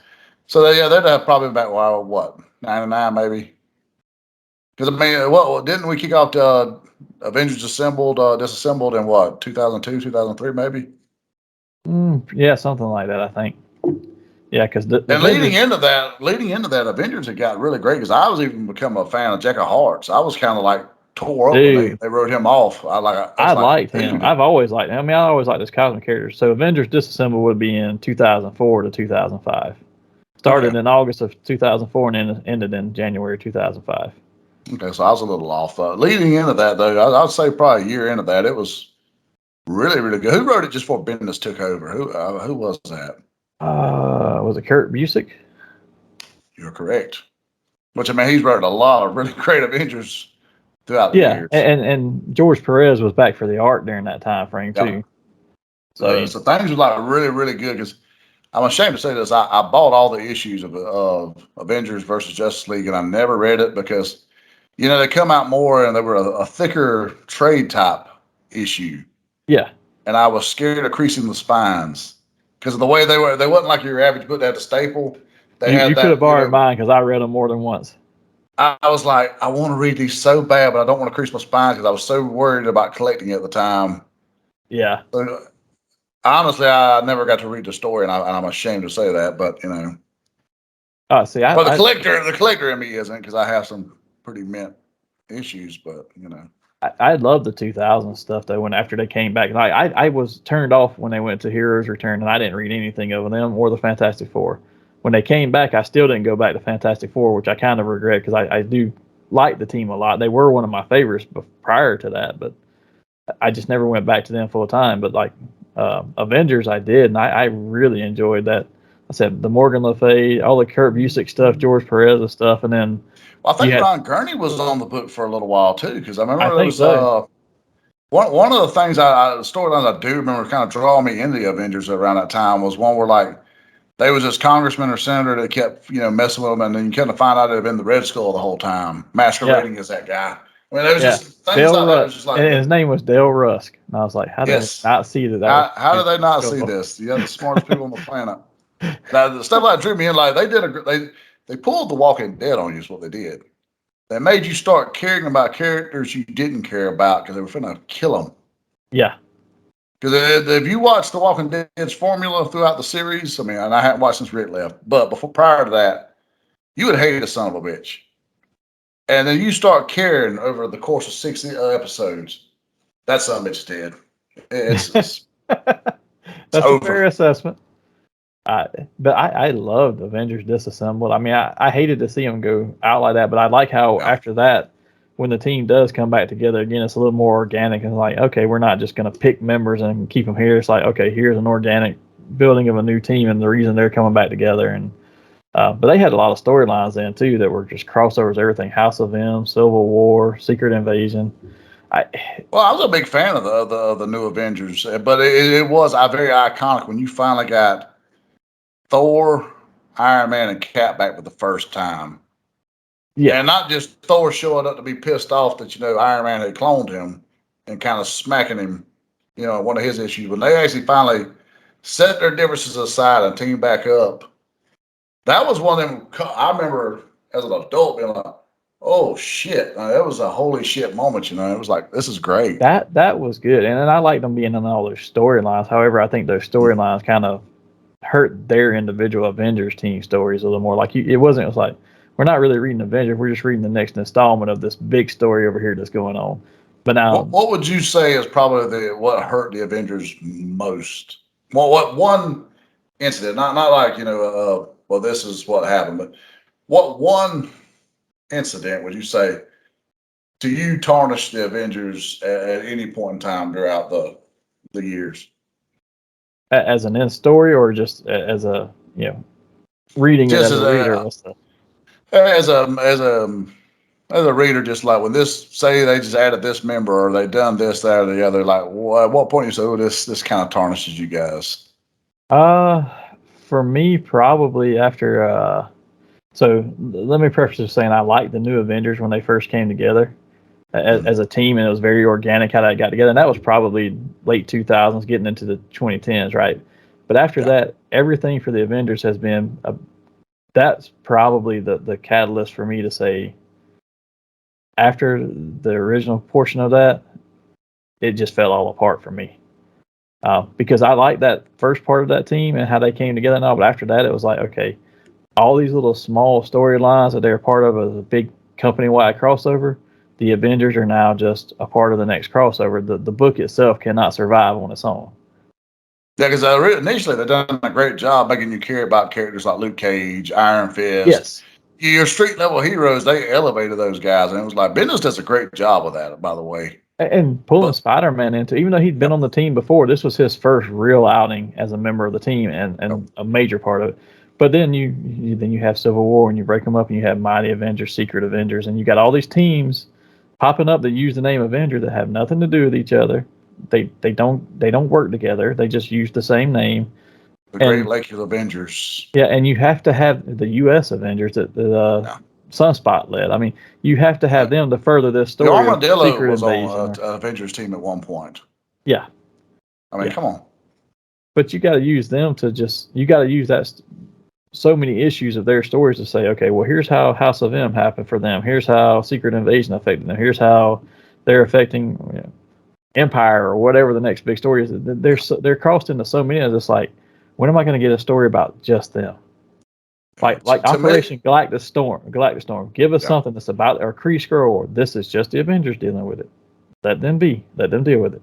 So they'd have probably about what 99 maybe. Because I mean, what didn't we kick off the Avengers disassembled in what 2002, 2003 maybe? Yeah, something like that, I think. Yeah, because the And Avengers. leading into that, Avengers had got really great because I was even become a fan of Jack of Hearts. I was kind of like tore up when Dude, they wrote him off. I I was like, liked him. dude, I've always liked him. I mean, I always liked his cosmic characters. So Avengers Disassemble would be in 2004 to 2005. Started okay, in August of 2004 and ended in January 2005. okay. So I was a little off. Leading into that though, I'd say probably a year into that, it was really really good. Who wrote it just before Bendis took over? Who was that? Was it Kurt Busiek? You're correct. Which I mean, he's wrote a lot of really great Avengers throughout the Yeah, years. and George Perez was back for the art during that time frame Yeah. too. So So things were like really, really good because I'm ashamed to say this. I bought all the issues of Avengers versus Justice League and I never read it because, they come out more and they were a thicker trade type issue. yeah, And I was scared of creasing the spines because of the way they were. They wasn't like your average book that had a staple. They you had could have that, borrowed mine because I read them more than once. I was like, I want to read these so bad, but I don't want to crease my spines because I was so worried about collecting at the time. Yeah. So, honestly, I never got to read the story, and I'm ashamed to say that. But See, but the collector in me isn't because I have some pretty mint issues. But I love the 2000 stuff though. When after they came back, I was turned off when they went to Heroes Return, and I didn't read anything of them or the Fantastic Four. When they came back, I still didn't go back to Fantastic Four, which I kind of regret because I do like the team a lot. They were one of my favorites prior to that, but I just never went back to them full time. But like Avengers, I did, and I really enjoyed that. I said the Morgan Le Fay, all the Kurt Busiek stuff, George Perez stuff, and then I you think had, Ron Gurney was on the book for a little while too because I I remember there think was so. One of the things storylines I do remember kind of drawing me into the Avengers around that time was one where like they was this congressman or senator that kept messing with them, and then you kind of find out it had been the Red Skull the whole time, Yeah, masquerading as that guy. I mean, there was yeah. just things Dale like that. It Rusk, was just like, and his name was Dale Rusk, and I was like, how did I yes, not see that was how did they not see Skull? this? Yeah, the smartest people on the planet. Now the stuff like that drew me in. Like they pulled The Walking Dead on you. Is what they did. They made you start caring about characters you didn't care about because they were finna kill them. Yeah, Because if you watch The Walking Dead's formula throughout the series, I mean, and I haven't watched since Rick left, but prior to that, you would hate the son of a bitch. And then you start caring over the course of 60 episodes. That son of a bitch is dead. It's that's a fair over. assessment. I, but I loved Avengers Disassembled. I mean, I hated to see them go out like that, but I like how Yeah. after that, when the team does come back together again, it's a little more organic and like, okay, we're not just going to pick members and keep them here. It's like, okay, here's an organic building of a new team and the reason they're coming back together. And but they had a lot of storylines then too that were just crossovers, everything: House of M, Civil War, Secret Invasion. I Well, I was a big fan of the new Avengers, but it was very iconic when you finally got Thor, Iron Man, and Cap back for the first time. yeah, And not just Thor showing up to be pissed off that, Iron Man had cloned him and kind of smacking him, one of his issues. When they actually finally set their differences aside and team back up, that was one of them. I remember as an adult being like, oh shit. That was a holy shit moment, It was like, this is great. that was good, and then I liked them being in all those storylines. However, I think those storylines kind of hurt their individual Avengers team stories a little more. Like it wasn't. It was like we're not really reading Avengers. We're just reading the next installment of this big story over here that's going on. But now, What would you say is probably what hurt the Avengers most? Well, what one incident, not like, well, this is what happened, but what one incident would you say to you tarnished the Avengers at any point in time throughout the years? as an end story or just as a reading it Just as as a reader, a what's the as a as a as a reader, just like when this say they just added this member or they done this, that, or the other, like at what point you say, oh, this kind of tarnishes you guys? uh for me probably after so let me preface this saying I liked the new Avengers when they first came together as a team, and it was very organic how that got together. And that was probably late 2000s, getting into the 2010s, right? But after Yeah. that, everything for the Avengers has been that's probably the catalyst for me to say after the original portion of that, it just fell all apart for me. Because I like that first part of that team and how they came together and all, but after that, it was like, okay, all these little small storylines that they're part of as a big company-wide crossover, the Avengers are now just a part of the next crossover. The book itself cannot survive on its own. Yeah, because initially they've done a great job making you care about characters like Luke Cage, Iron Fist. Yes, Your street level heroes, they elevated those guys, and it was like Bendis does a great job with that, by the way. and pulling But Spider-Man into, even though he'd been yep, on the team before, this was his first real outing as a member of the team yep. and a major part of it. But then you have Civil War and you break them up and you have Mighty Avengers, Secret Avengers, and you got all these teams popping up that use the name Avenger that have nothing to do with each other. They don't work together. They just use the same name. The Great And Lake of Avengers. yeah, and you have to have the U.S. Avengers that the Yeah, Sunspot led. I mean, you have to have right. them to further this The story of Armadillo Secret was Invasion. on an Avengers team at one point. Yeah, I mean, yeah. come on. But you got to use them to just you got to use that so many issues of their stories to say, okay, well, here's how House of M happened for them. Here's how Secret Invasion affected them. Here's how they're affecting Empire or whatever the next big story is. They're crossed into so many. It's like, when am I going to get a story about just them? Like To me, Operation Galactic Storm. Give us yeah. something that's about or Kree Skrull, or this is just the Avengers dealing with it. Let them be. Let them deal with it.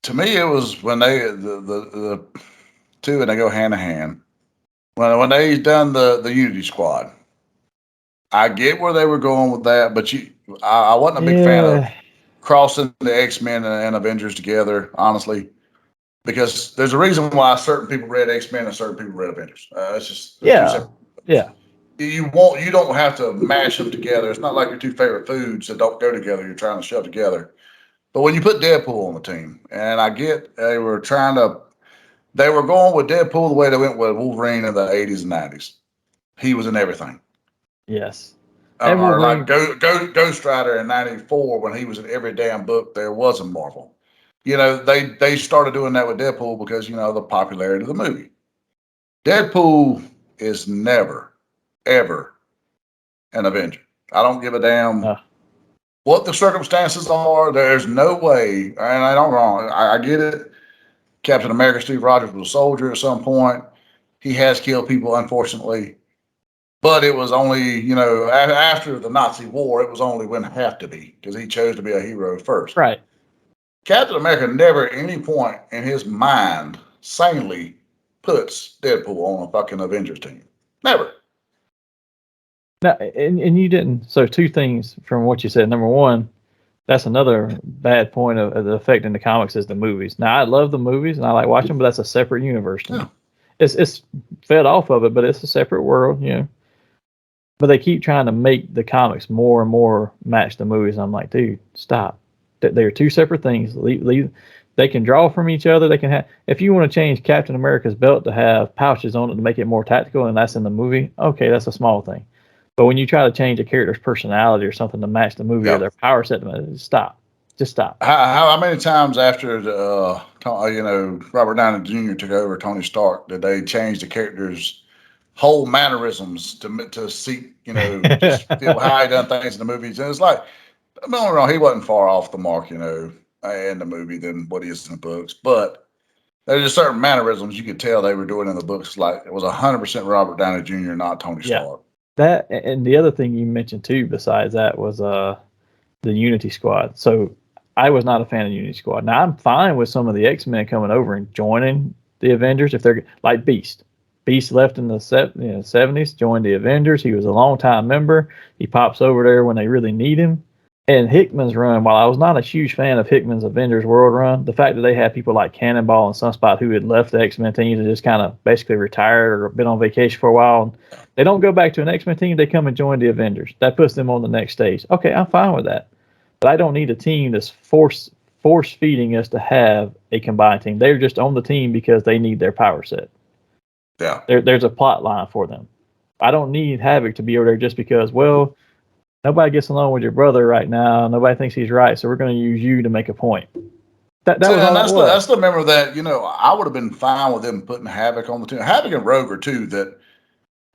To me, it was when the two and they go hand in hand. When they done the Unity Squad, I get where they were going with that, but I wasn't a big fan of Yeah. crossing the X-Men and Avengers together, honestly, because there's a reason why certain people read X-Men and certain people read Avengers. It's just they're two Yeah. separate. Yeah. You don't have to mash them together. It's not like your two favorite foods that don't go together. You're trying to shove together. But when you put Deadpool on the team, and I get they were going with Deadpool the way they went with Wolverine in the 80s and 90s. He was in everything. Yes. And Or Wolverine, like Ghost Rider in '94 when he was in every damn book there was in Marvel. They started doing that with Deadpool because the popularity of the movie. Deadpool is never, ever an Avenger. I don't give a damn what the circumstances are. There's no way, and I don't wrong. I get it. Captain America Steve Rogers was a soldier at some point. He has killed people, unfortunately. But it was only, after the Nazi war, it was only when it had to be because he chose to be a hero first. right. Captain America never at any point in his mind sanely puts Deadpool on a fucking Avengers team. Never. Now, and you didn't. So two things from what you said. Number one, that's another bad point of the effect in the comics is the movies. Now, I love the movies and I like watching them, but that's a separate universe to me. It's fed off of it, but it's a separate world, But they keep trying to make the comics more and more match the movies. I'm like, dude, stop. They're two separate things. They can draw from each other. They can have. If you want to change Captain America's belt to have pouches on it to make it more tactical, and that's in the movie, okay, that's a small thing. But when you try to change a character's personality or something to match the movie or their power set, stop. Just stop. How many times after Robert Downey Jr. took over Tony Stark did they change the character's whole mannerisms to seek just feel how he done things in the movies? And it's like, don't get me wrong, he wasn't far off the mark, in the movie than what he is in the books. But there's just certain mannerisms you could tell they were doing in the books. Like it was 100% Robert Downey Jr., not Tony Stark. That and the other thing you mentioned too, besides that, was the Unity Squad. So I was not a fan of Unity Squad. Now I'm fine with some of the X-Men coming over and joining the Avengers if they're like Beast. Beast left in the 70s, joined the Avengers. He was a long-time member. He pops over there when they really need him. And Hickman's run, while I was not a huge fan of Hickman's Avengers World run, the fact that they had people like Cannonball and Sunspot who had left the X-Men teams and just kind of basically retired or been on vacation for a while, they don't go back to an X-Men team. They come and join the Avengers. That puts them on the next stage. Okay, I'm fine with that. But I don't need a team that's force feeding us to have a combined team. They're just on the team because they need their power set. Yeah. There's a plot line for them. I don't need Havoc to be over there just because, nobody gets along with your brother right now. Nobody thinks he's right, so we're going to use you to make a point. That's the member that I would have been fine with them putting Havoc on the team. Havoc and Rogue are two that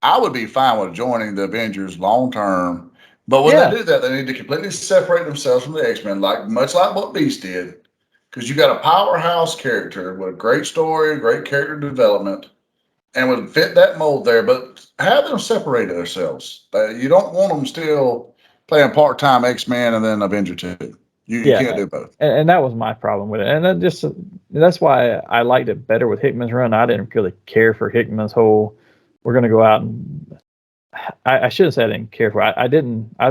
I would be fine with joining the Avengers long term. But when they do that, they need to completely separate themselves from the X-Men, much like what Beast did, because you got a powerhouse character with a great story, great character development, and would fit that mold there. But have them separate themselves. You don't want them still playing part-time X-Men and then Avenger 2. You can't do both. And that was my problem with it. And that's why I liked it better with Hickman's run. I didn't really care for Hickman's whole, we're going to go out and, I shouldn't say I didn't care for it.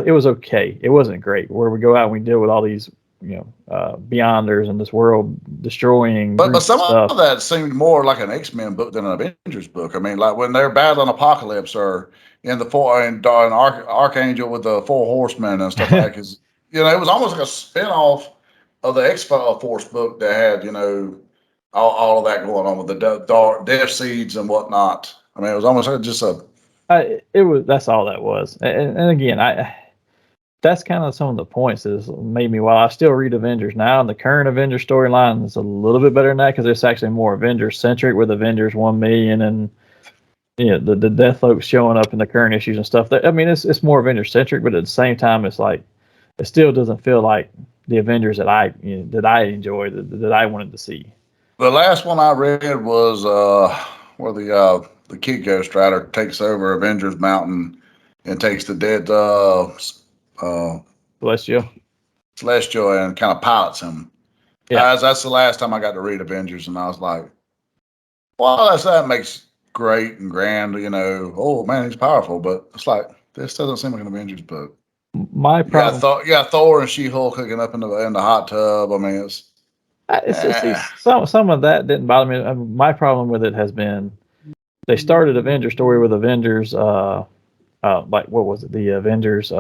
It was okay. It wasn't great where we go out and we deal with all these, Beyonders and this world destroying. But some stuff. of that seemed more like an X-Men book than an Avengers book. I mean, like when they're battling Apocalypse or in the Archangel with the Four Horsemen and stuff like that. Because, it was almost like a spinoff of the X-Force book that had, all of that going on with the Death Seeds and whatnot. I mean, it was almost like just that's all that was. And again, that's kind of some of the points that made me, while I still read Avengers now, and the current Avengers storyline is a little bit better than that because it's actually more Avengers centric with Avengers 1 million and the Death folks showing up in the current issues and stuff. I mean, it's more Avengers centric, but at the same time, it's like it still doesn't feel like the Avengers that I enjoy that I wanted to see. The last one I read was where the Kid Ghost Rider takes over Avengers Mountain and takes the dead Celestial and kind of pilots him. Yeah. That's the last time I got to read Avengers, and I was like, well, that makes great and grand, oh man, he's powerful, but it's like, this doesn't seem like an Avengers book. My problem. Yeah, Thor and She-Hulk hooking up in the hot tub. I mean, some of that didn't bother me. My problem with it has been they started Avengers story with Avengers, like what was it? The Avengers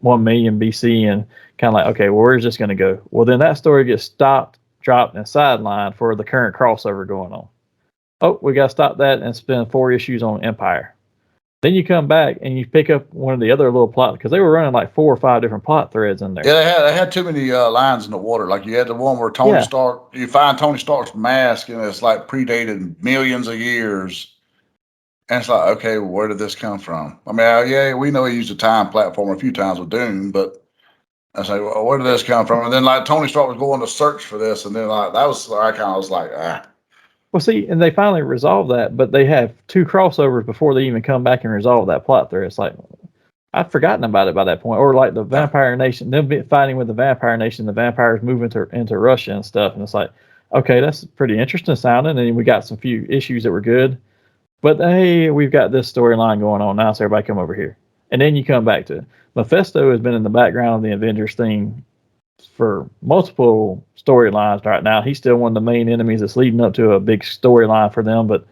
1 million BC and kind of like, okay, well, where's this going to go? Well, then that story gets stopped, dropped, and sidelined for the current crossover going on. Oh, we got to stop that and spend 4 issues on Empire. Then you come back and you pick up one of the other little plot, because they were running like 4 or 5 different plot threads in there. Yeah, they had too many lines in the water. Like you had the one where Tony Stark, you find Tony Stark's mask and it's like predated millions of years. And it's like, okay, well, where did this come from? I mean, yeah, we know he used a time platform a few times with Doom, but I say, well, where did this come from? And then like Tony Stark was going to search for this, and then like that was I kind of was like, ah. Well, see, and they finally resolved that, but they have 2 crossovers before they even come back and resolve that plot thread. It's like, I'd forgotten about it by that point. Or like the Vampire Nation, them fighting with the Vampire Nation, the vampires moving into Russia and stuff. And it's like, okay, that's pretty interesting sounding. And we got some few issues that were good. But hey, we've got this storyline going on now, so everybody come over here. And then you come back to it. Mephisto has been in the background of the Avengers thing for multiple storylines right now. He's still one of the main enemies that's leading up to a big storyline for them, but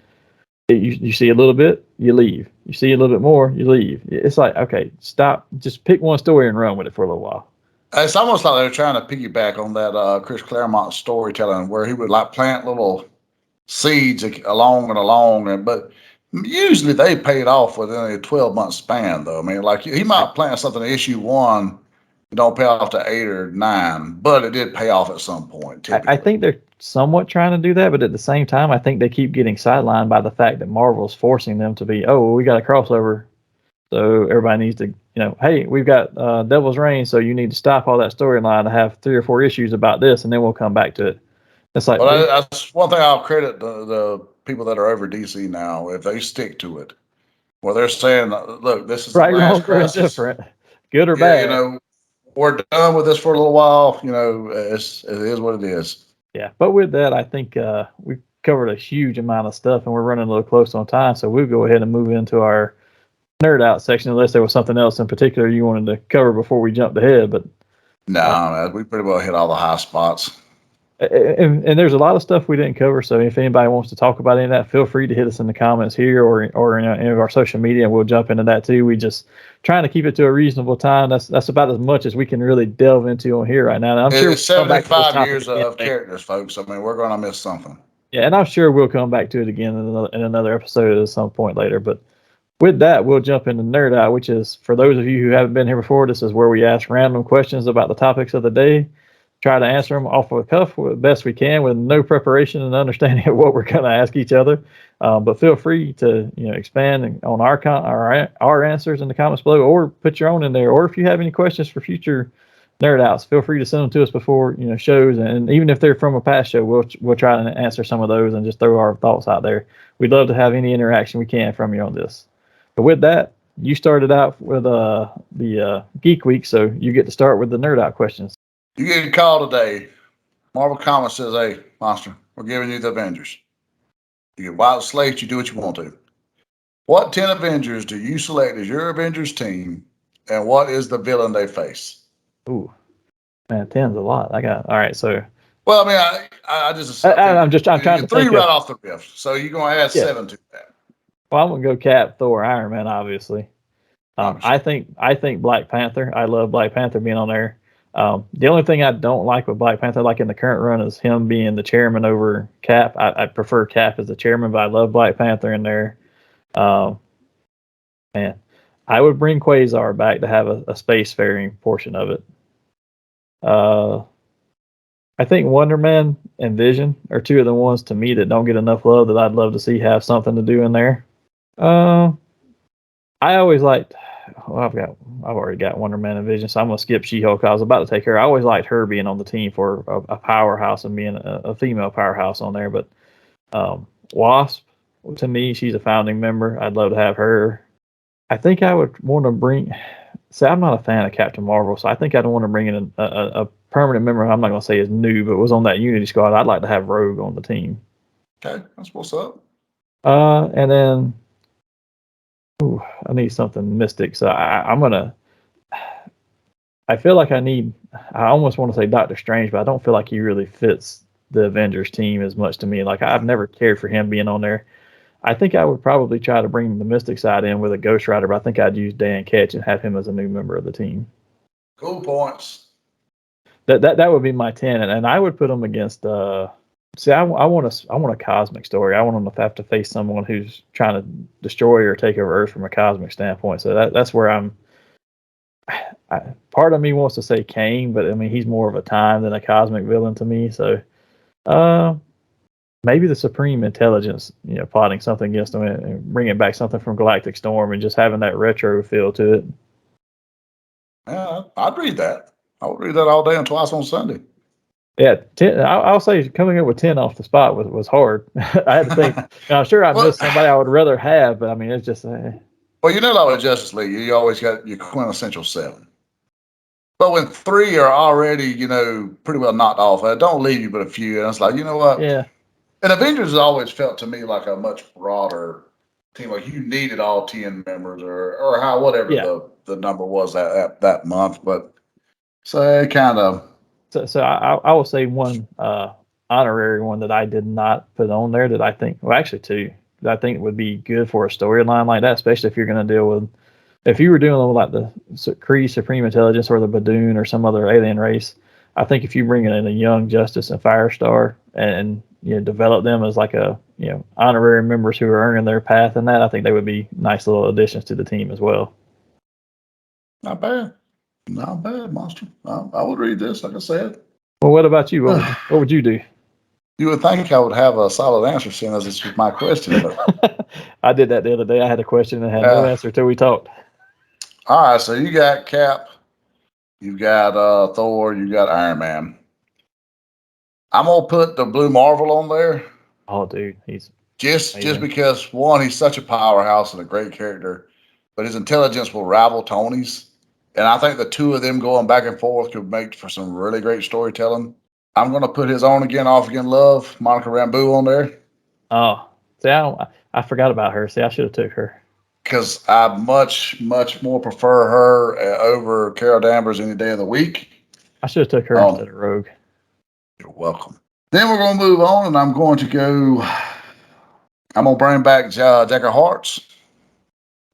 you see a little bit, you leave. You see a little bit more, you leave. It's like, okay, stop. Just pick one story and run with it for a little while. It's almost like they're trying to piggyback on that Chris Claremont storytelling where he would like plant little seeds along and along, but usually they paid off within a 12-month span, though. I mean, like he might plant something in issue 1, it don't pay off to 8 or 9, but it did pay off at some point. I think they're somewhat trying to do that, but at the same time, I think they keep getting sidelined by the fact that Marvel's forcing them to be, we got a crossover, so everybody needs to, hey, we've got Devil's Reign, so you need to stop all that storyline to have 3 or 4 issues about this, and then we'll come back to it. It's like, well, that's one thing I'll credit the people that are over DC now, if they stick to it, where they're saying, look, this is right, the last crisis. Different, good or bad. We're done with this for a little while. It is what it is. Yeah, but with that, I think we've covered a huge amount of stuff, and we're running a little close on time, so we'll go ahead and move into our nerd out section, unless there was something else in particular you wanted to cover before we jumped ahead. But no, we pretty well hit all the high spots. And there's a lot of stuff we didn't cover, so if anybody wants to talk about any of that, feel free to hit us in the comments here or in any of our social media, and we'll jump into that too. We just trying to keep it to a reasonable time. That's about as much as we can really delve into on here right now. And I'm sure it's 75 years of characters, folks. I mean, we're going to miss something. Yeah, and I'm sure we'll come back to it again in another episode at some point later. But with that, we'll jump into Nerd Out, which is, for those of you who haven't been here before, this is where we ask random questions about the topics of the day. Try to answer them off the cuff the best we can with no preparation and understanding of what we're going to ask each other. But feel free to expand on our answers in the comments below, or put your own in there. Or if you have any questions for future Nerd Outs, feel free to send them to us before shows. And even if they're from a past show, we'll try to answer some of those and just throw our thoughts out there. We'd love to have any interaction we can from you on this. But with that, you started out with the Geek Week, so you get to start with the Nerd Out questions. You get a call today. Marvel Comics says, hey, Monster, we're giving you the Avengers. You get wild slate, you do what you want to. What 10 Avengers do you select as your Avengers team, and what is the villain they face? Ooh, man, 10's a lot. All right, so. Well, I mean, I'm trying to 3 right off the riff, so you're going to add 7 to that. Well, I'm going to go Cap, Thor, Iron Man, obviously. I think Black Panther. I love Black Panther being on there. The only thing I don't like with Black Panther, like in the current run, is him being the chairman over Cap. I prefer Cap as the chairman, but I love Black Panther in there. Man, I would bring Quasar back to have a spacefaring portion of it. I think Wonder Man and Vision are 2 of the ones to me that don't get enough love that I'd love to see have something to do in there. I always liked. Well, I've already got Wonder Man and Vision, so I'm gonna skip She-Hulk. I was about to take her. I always liked her being on the team for a powerhouse and being a female powerhouse on there. But Wasp, to me, she's a founding member. I'd love to have her. I think I would want to bring. See, I'm not a fan of Captain Marvel, so I think I'd want to bring in a permanent member. I'm not gonna say is new, but was on that Unity squad. I'd like to have Rogue on the team. Okay, that's what's up. And then. Ooh, I need something mystic. So I'm gonna. I feel like I almost want to say Doctor Strange, but I don't feel like he really fits the Avengers team as much to me. Like, I've never cared for him being on there. I think I would probably try to bring the mystic side in with a Ghost Rider, but I think I'd use Dan Ketch and have him as a new member of the team. Cool points. That would be my 10, and I would put them against. See, I want a cosmic story. I want them to have to face someone who's trying to destroy or take over Earth from a cosmic standpoint. So that's where I'm. Part of me wants to say Kane, but I mean he's more of a time than a cosmic villain to me. So, maybe the Supreme Intelligence, plotting something against them and bringing back something from Galactic Storm and just having that retro feel to it. Yeah, I'd read that. I would read that all day and twice on Sunday. Yeah, 10. I'll say coming up with 10 off the spot was hard. I had to think. I'm sure I missed somebody I would rather have, but I mean it's just. Well, like with Justice League, you always got your quintessential 7. But when 3 are already, pretty well knocked off, it don't leave you but a few. And it's like, you know what? Yeah. And Avengers has always felt to me like a much broader team. Like you needed all 10 members or how whatever the number was that month. But so it kind of. So I will say one honorary one that I did not put on there that I think, well, actually two, that I think would be good for a storyline like that, especially if you're going to deal with, if you were dealing with like the Kree Supreme Intelligence or the Baboon or some other alien race. I think if you bring in a young Justice and Firestar and develop them as like a honorary members who are earning their path in that, I think they would be nice little additions to the team as well. Not bad. Not bad, Monster. I would read this, like I said. Well, what about you? What would you do? You would think I would have a solid answer, seeing as this was my question. But I did that the other day. I had a question and had no answer until we talked. All right, so you got Cap, you got Thor, you got Iron Man. I'm gonna put the Blue Marvel on there. Oh, dude, he's just because one, he's such a powerhouse and a great character, but his intelligence will rival Tony's. And I think the two of them going back and forth could make for some really great storytelling. I'm going to put his On Again, Off Again Love, Monica Rambeau on there. Oh, see, I forgot about her. See, I should have took her. Because I much, much more prefer her over Carol Danvers any day of the week. I should have took her instead of Rogue. You're welcome. Then we're going to move on, and I'm going to bring back Jacker Hearts.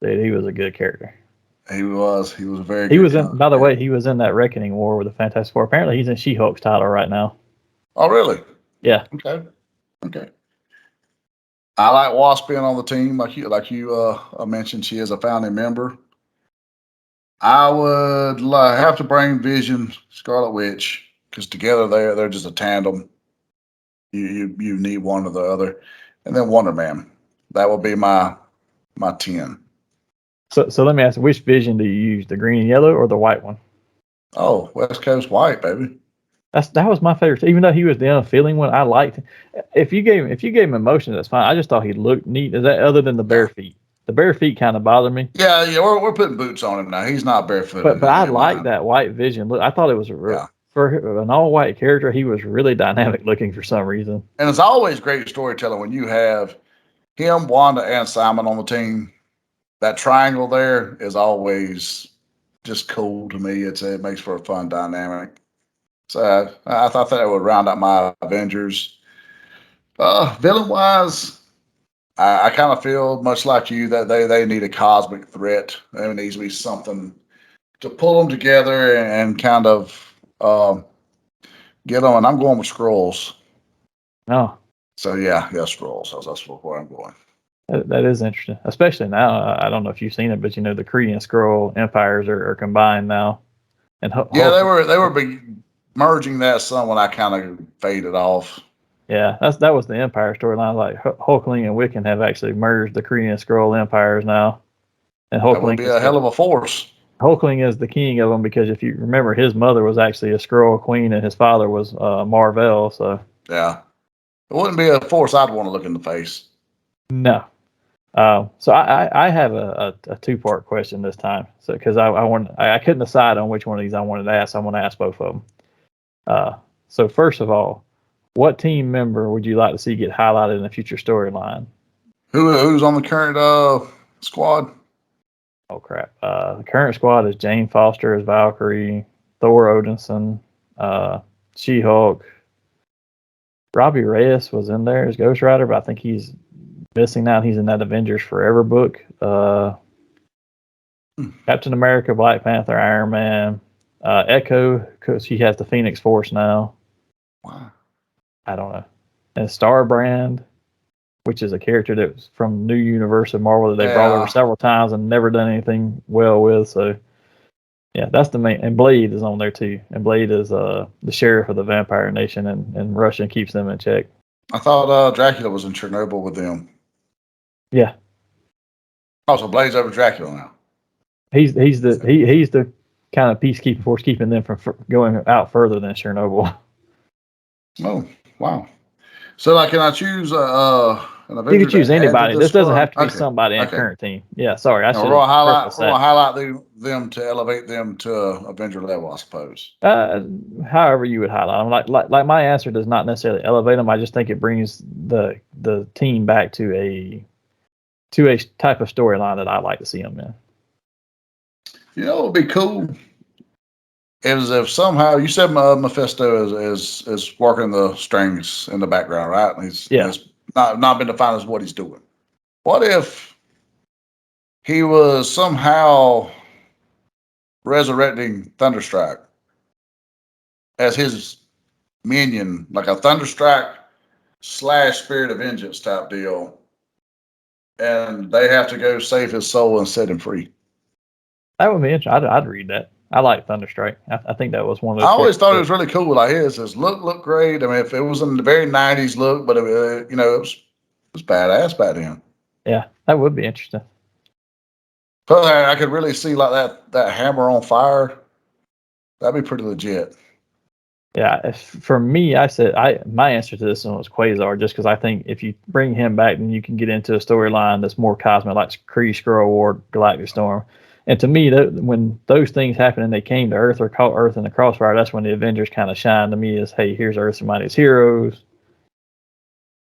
Dude, he was a good character. He was very good. He was in, by the way, he was in that Reckoning War with the Fantastic Four. Apparently, he's in She-Hulk's title right now. Oh, really? Yeah. Okay. I like Wasp being on the team, like you mentioned. She is a founding member. I would have to bring Vision, Scarlet Witch, because together they're just a tandem. You need one or the other, and then Wonder Man. That would be my 10. So let me ask, which Vision do you use, the green and yellow or the white one? Oh, West Coast White, baby. That was my favorite. Even though he was the unfeeling one, I liked him. If you gave him emotion, that's fine. I just thought he looked neat. Is that other than the bare feet? The bare feet kind of bothered me. Yeah, we're putting boots on him now. He's not barefoot. But I like that white Vision look. I thought it was for an all white character. He was really dynamic looking for some reason. And it's always great storytelling when you have him, Wanda, and Simon on the team. That triangle there is always just cool to me. It makes for a fun dynamic. So I thought that would round out my Avengers. Villain wise, I kind of feel much like you that they need a cosmic threat. There needs to be something to pull them together and kind of get them. And I'm going with Skrulls. Oh. So yeah, Skrulls. That's where I'm going. That is interesting, especially now. I don't know if you've seen it, but the Kree and Skrull empires are combined now. And they were merging that some when I kind of faded off. Yeah, that was the Empire storyline. Like Hulkling and Wiccan have actually merged the Kree and Skrull empires now, and Hulkling that would be a hell of a force. Hulkling is the king of them because if you remember, his mother was actually a Skrull queen and his father was Marvel. So yeah, it wouldn't be a force I'd want to look in the face. No. So I have a 2-part question this time. So because I couldn't decide on which one of these I wanted to ask. I'm going to ask both of them. So first of all, what team member would you like to see get highlighted in a future storyline? Who's on the current squad? Oh crap! The current squad is Jane Foster as Valkyrie, Thor Odinson, She-Hulk. Robbie Reyes was in there as Ghost Rider, but I think he's missing out. He's in that Avengers Forever book. Captain America, Black Panther, Iron Man, Echo, because she has the Phoenix Force now. Wow. I don't know. And Starbrand, which is a character that was from New Universe of Marvel that they brought over several times and never done anything well with. So, yeah, that's the main. And Blade is on there too. And Blade is the sheriff of the Vampire Nation, and Russia keeps them in check. I thought Dracula was in Chernobyl with them. Yeah. Also, Blade's over Dracula now. He's the kind of peacekeeping force keeping them from going out further than Chernobyl. Oh, wow. So, like, can I choose an Avenger? You can choose anybody. This doesn't have to be okay. somebody in current team. Yeah, sorry. I should We're gonna highlight them to elevate them to Avenger level, I suppose. However you would highlight them. Like my answer does not necessarily elevate them. I just think it brings the team back to a type of storyline that I like to see them in. You know, it would be cool is if somehow you said Mephisto is working the strings in the background, right? And he's not been defined as what he's doing. What if he was somehow resurrecting Thunderstrike as his minion, like a Thunderstrike / Spirit of Vengeance type deal, and they have to go save his soul and set him free? That would be interesting. I'd read that. I like Thunderstrike. I think that was one of those. I always thought it was really cool. Like his look great. I mean, if it was in the very '90s look, but it was badass back then. Yeah, that would be interesting. But I could really see like that hammer on fire. That'd be pretty legit. Yeah, for me, my answer to this one was Quasar, just because I think if you bring him back, then you can get into a storyline that's more cosmic, like Kree, Skrull War, Galactic Storm. And to me, when those things happen and they came to Earth or caught Earth in the crossfire, that's when the Avengers kind of shine to me as, hey, here's Earth's mightiest heroes.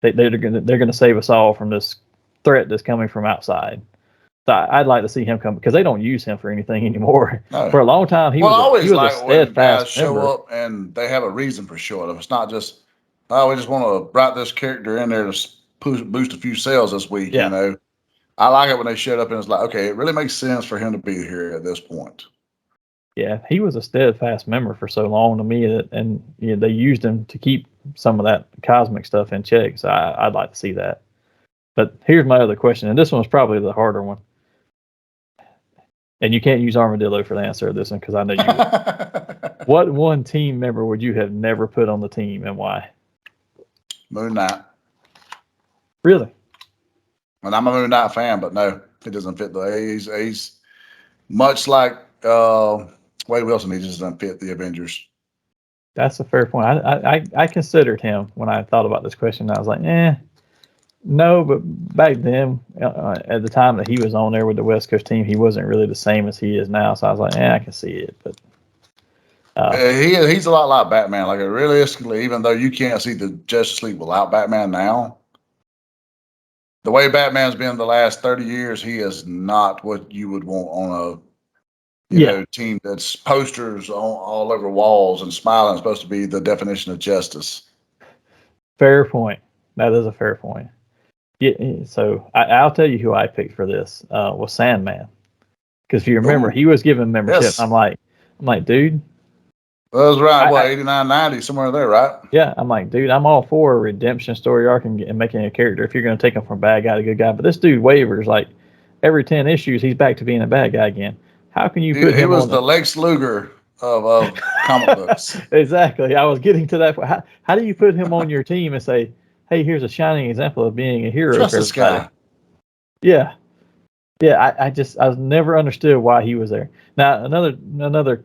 They're gonna save us all from this threat that's coming from outside. So I'd like to see him come because they don't use him for anything anymore. No. For a long time, he was a steadfast show up and they have a reason for showing up. It's not just, oh, we just want to write this character in there to boost a few sales this week. Yeah. You know, I like it when they showed up and it's like, okay, it really makes sense for him to be here at this point. Yeah, he was a steadfast member for so long to me and they used him to keep some of that cosmic stuff in check. So I'd like to see that. But here's my other question, and this one's probably the harder one. And you can't use Armadillo for the answer of this one because I know you would. What one team member would you have never put on the team and why? Moon Knight. Really? And I'm a Moon Knight fan, but no, it doesn't fit. He's much like Wade Wilson. He just doesn't fit the Avengers. That's a fair point. I considered him when I thought about this question. I was like, no, but back then, at the time that he was on there with the West Coast team, he wasn't really the same as he is now. So I was like, I can see it. But he's a lot like Batman. Like realistically, even though you can't see the Justice League without Batman now, the way Batman's been the last 30 years, he is not what you would want on a team that's posters all over walls and smiling. Supposed to be the definition of justice. Fair point. That is a fair point. Yeah, so I'll tell you who I picked for this was Sandman, because if you remember, he was given membership. Yes. I'm like, dude. That was right. 89, 90, somewhere there, right? Yeah, I'm like, dude, I'm all for a redemption story arc and making a character if you're going to take him from bad guy to good guy. But this dude wavers like every 10 issues, he's back to being a bad guy again. How can you put him? He was the Lex Luger of comic books. Exactly. I was getting to that. How do you put him on your team and say, hey, here's a shining example of being a hero? Trust this guy. Yeah. I never understood why he was there. Now, another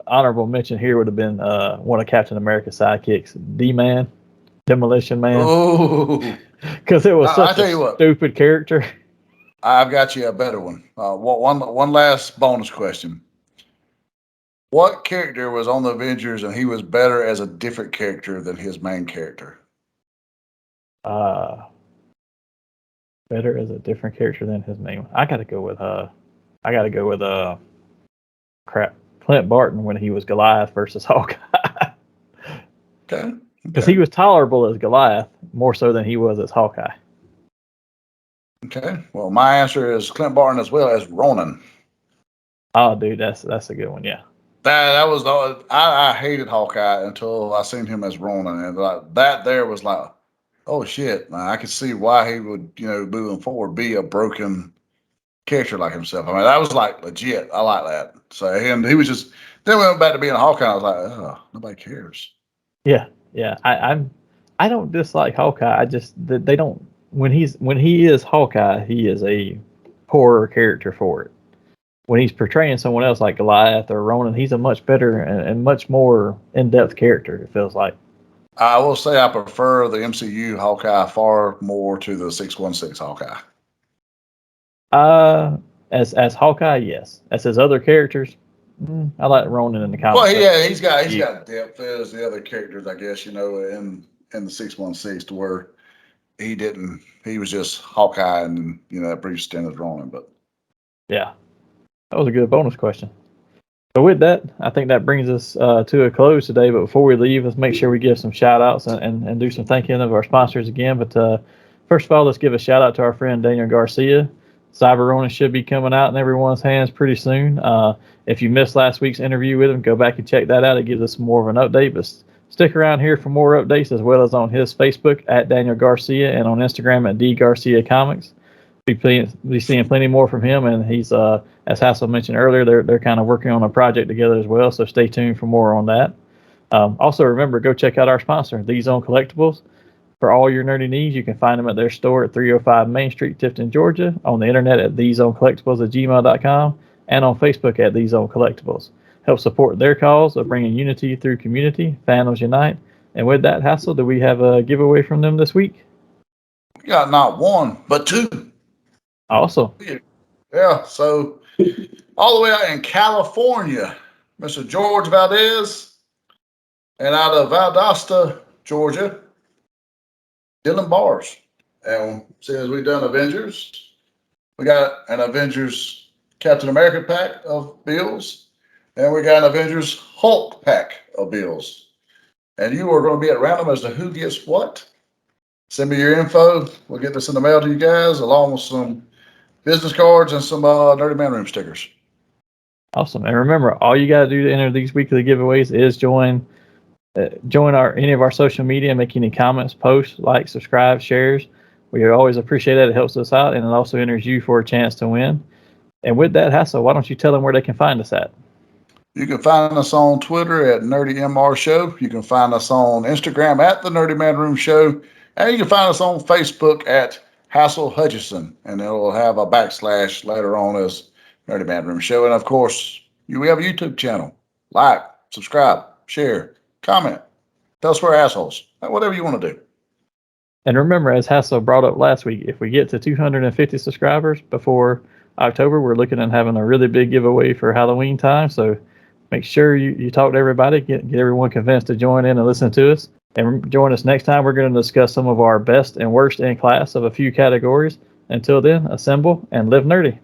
honorable mention here would have been one of Captain America's sidekicks, D-Man, Demolition Man. Oh, because it was such a stupid character. I've got you a better one. One last bonus question. What character was on the Avengers and he was better as a different character than his main character? Better as a different character than his main one. I gotta go with Clint Barton when he was Goliath versus Hawkeye. Okay. Because he was tolerable as Goliath more so than he was as Hawkeye. Okay. Well, my answer is Clint Barton as well as Ronin. Oh, dude, that's a good one. Yeah. That was the I hated Hawkeye until I seen him as Ronin, and like that there was like, oh shit, man, I could see why he would, moving forward, be a broken character like himself. I mean, that was like legit. I like that. So and he was just then we went back to being a Hawkeye. I was like, oh, nobody cares. Yeah, yeah. I don't dislike Hawkeye. I just they don't when he is Hawkeye, he is a poorer character for it. When he's portraying someone else like Goliath or Ronan, he's a much better and much more in-depth character. It feels like. I will say I prefer the MCU Hawkeye far more to the 616 Hawkeye. As Hawkeye, yes. As his other characters, I like Ronan in the comics. Well, yeah, he's got depth as the other characters, I guess. In the 616 to where he was just Hawkeye and that brief stint as Ronin. But yeah, that was a good bonus question. So with that, I think that brings us to a close today. But before we leave, let's make sure we give some shout outs and do some thanking of our sponsors again. But first of all, let's give a shout out to our friend Daniel Garcia. Xyber Ronin should be coming out in everyone's hands pretty soon. If you missed last week's interview with him, go back and check that out. It gives us more of an update. But stick around here for more updates, as well as on his Facebook at Daniel Garcia and on Instagram at DGarciaComics. Be seeing plenty more from him, and he's as Hassel mentioned earlier, they're kind of working on a project together as well. So stay tuned for more on that. Also, remember, go check out our sponsor, These Own Collectibles. For all your nerdy needs, you can find them at their store at 305 Main Street, Tifton, Georgia, on the internet at theseowncollectibles@gmail.com, and on Facebook at These Own Collectibles. Help support their cause of bringing unity through community. Fandoms unite. And with that, Hassel, do we have a giveaway from them this week? we got not one, but two. Awesome. Yeah, so all the way out in California, Mr. George Valdez, and out of Valdosta, Georgia, Dylan Bars. And since we've done Avengers, we got an Avengers Captain America pack of bills, and we got an Avengers Hulk pack of bills. And you are going to be at random as to who gets what. Send me your info. We'll get this in the mail to you guys, along with some business cards and some Nerdy Manroom stickers. Awesome. And remember, all you got to do to enter these weekly giveaways is join any of our social media, make any comments, posts, like, subscribe, shares. We always appreciate that. It helps us out, and it also enters you for a chance to win. And with that, Hassel, why don't you tell them where they can find us at? You can find us on Twitter at Nerdy MR Show. You can find us on Instagram at the Nerdy Manroom Show. And you can find us on Facebook at Hassel Hutchison. And it'll have a backslash later on as Nerdy Manroom Show. And of course, we have a YouTube channel. Like, subscribe, share, comment. Tell us we're assholes. Whatever you want to do. And remember, as Hassel brought up last week, if we get to 250 subscribers before October, we're looking at having a really big giveaway for Halloween time. So make sure you talk to everybody, get everyone convinced to join in and listen to us. And join us next time. We're going to discuss some of our best and worst in class of a few categories. Until then, assemble and live nerdy.